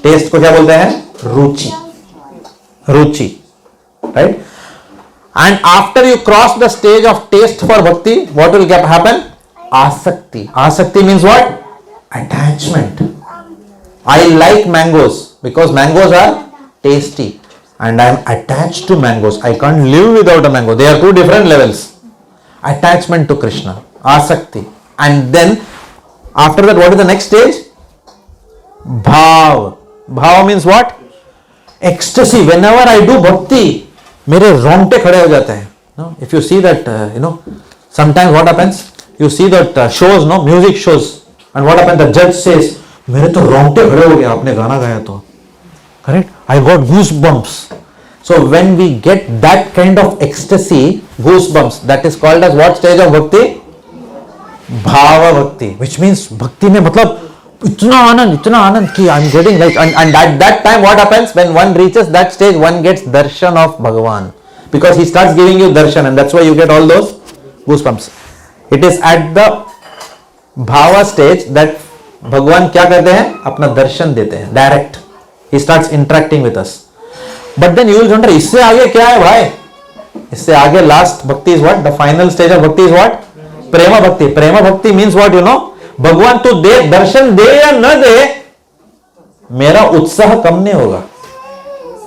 Taste को क्या बोलते हैं? रुचि. Ruchi, right? And after you cross the stage of taste for bhakti, what will happen? Asakti. Asakti means what? Attachment. I like mangoes because mangoes are tasty and I am attached to mangoes. I can't live without a mango. They are two different levels. Attachment to Krishna, Asakti. And then after that, what is the next stage? Bhav. Bhav means what? Ecstasy. Whenever I do bhakti, मेरे रोंगटे खड़े हो जाते हैं. No? If you see that, sometimes what happens? You see that shows, no, music shows, and what happens? The judge says, मेरे तो रोंगटे खड़े हो गए आपने गाना गाया तो. Correct? I got goosebumps. So when we get that kind of ecstasy, goosebumps, that is called as what stage of bhakti? Bhava bhakti, which means bhakti में मतलब इतना आनंद कि I am getting like, and at that time what happens? When one reaches that stage, one gets darshan of Bhagavan, because he starts giving you darshan, and that's why you get all those goosebumps. It is at the bhava stage that Bhagavan क्या करते हैं? अपना दर्शन देते हैं direct. He starts interacting with us. But then you will wonder, इससे आगे क्या है भाई? इससे आगे last bhakti is what? The final stage of bhakti is what? Prema bhakti. Prema bhakti means what? भगवान तू दे, दर्शन दे या न दे, मेरा उत्साह कम नहीं होगा.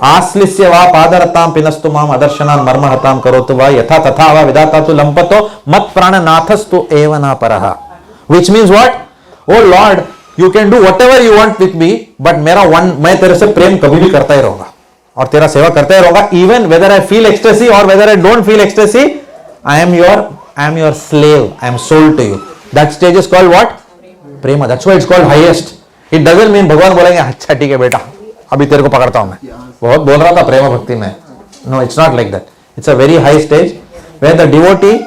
आश्लिष्य वा पादरताम पिनस्तु माम अदर्शनान मर्महताम करोतु वा यथा तथा वा विधाता तु लंपतो मत प्राणनाथस्तु एव न परः. Which means what? Oh Lord, you can do whatever you want with me, but मैं तेरे से प्रेम कभी भी करता ही रहूंगा और तेरा सेवा करता ही रहूंगा. Even whether I feel ecstasy or whether I don't feel ecstasy, I am your slave. I am sold to you. That stage is called what? Prema. That's why it's called highest. It doesn't mean भगवान बोलेंगे अच्छा ठीक है बेटा अभी तेरे को पकड़ता हूं मैं, बहुत बोल रहा था प्रेमा भक्ति में. No, it's not like that. It's a very high stage where the devotee,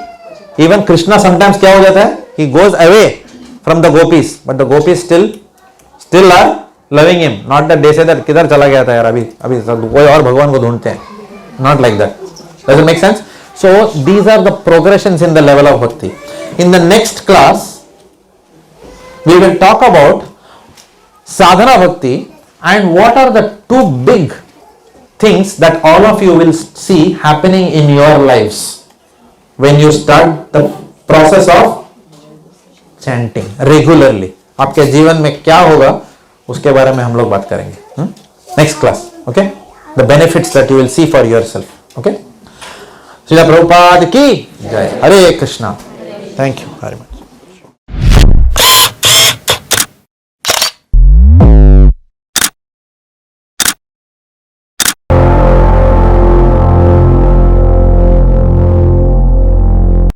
even Krishna sometimes क्या हो जाता है? He goes away from the gopis, but the gopis still are loving him. Not that they say that किधर चला गया था यार अभी कोई और भगवान को ढूंढते हैं. Not like that. Does it make sense? So these are the progressions in the level of bhakti. In the next class, we will talk about sadhana bhakti and what are the two big things that all of you will see happening in your lives when you start the process of chanting regularly. आपके जीवन में क्या होगा उसके बारे में हम लोग बात करेंगे next class. Okay, the benefits that you will see for yourself. Okay, Srila Prabhupada ki jai. Hare Krishna. Thank you very much.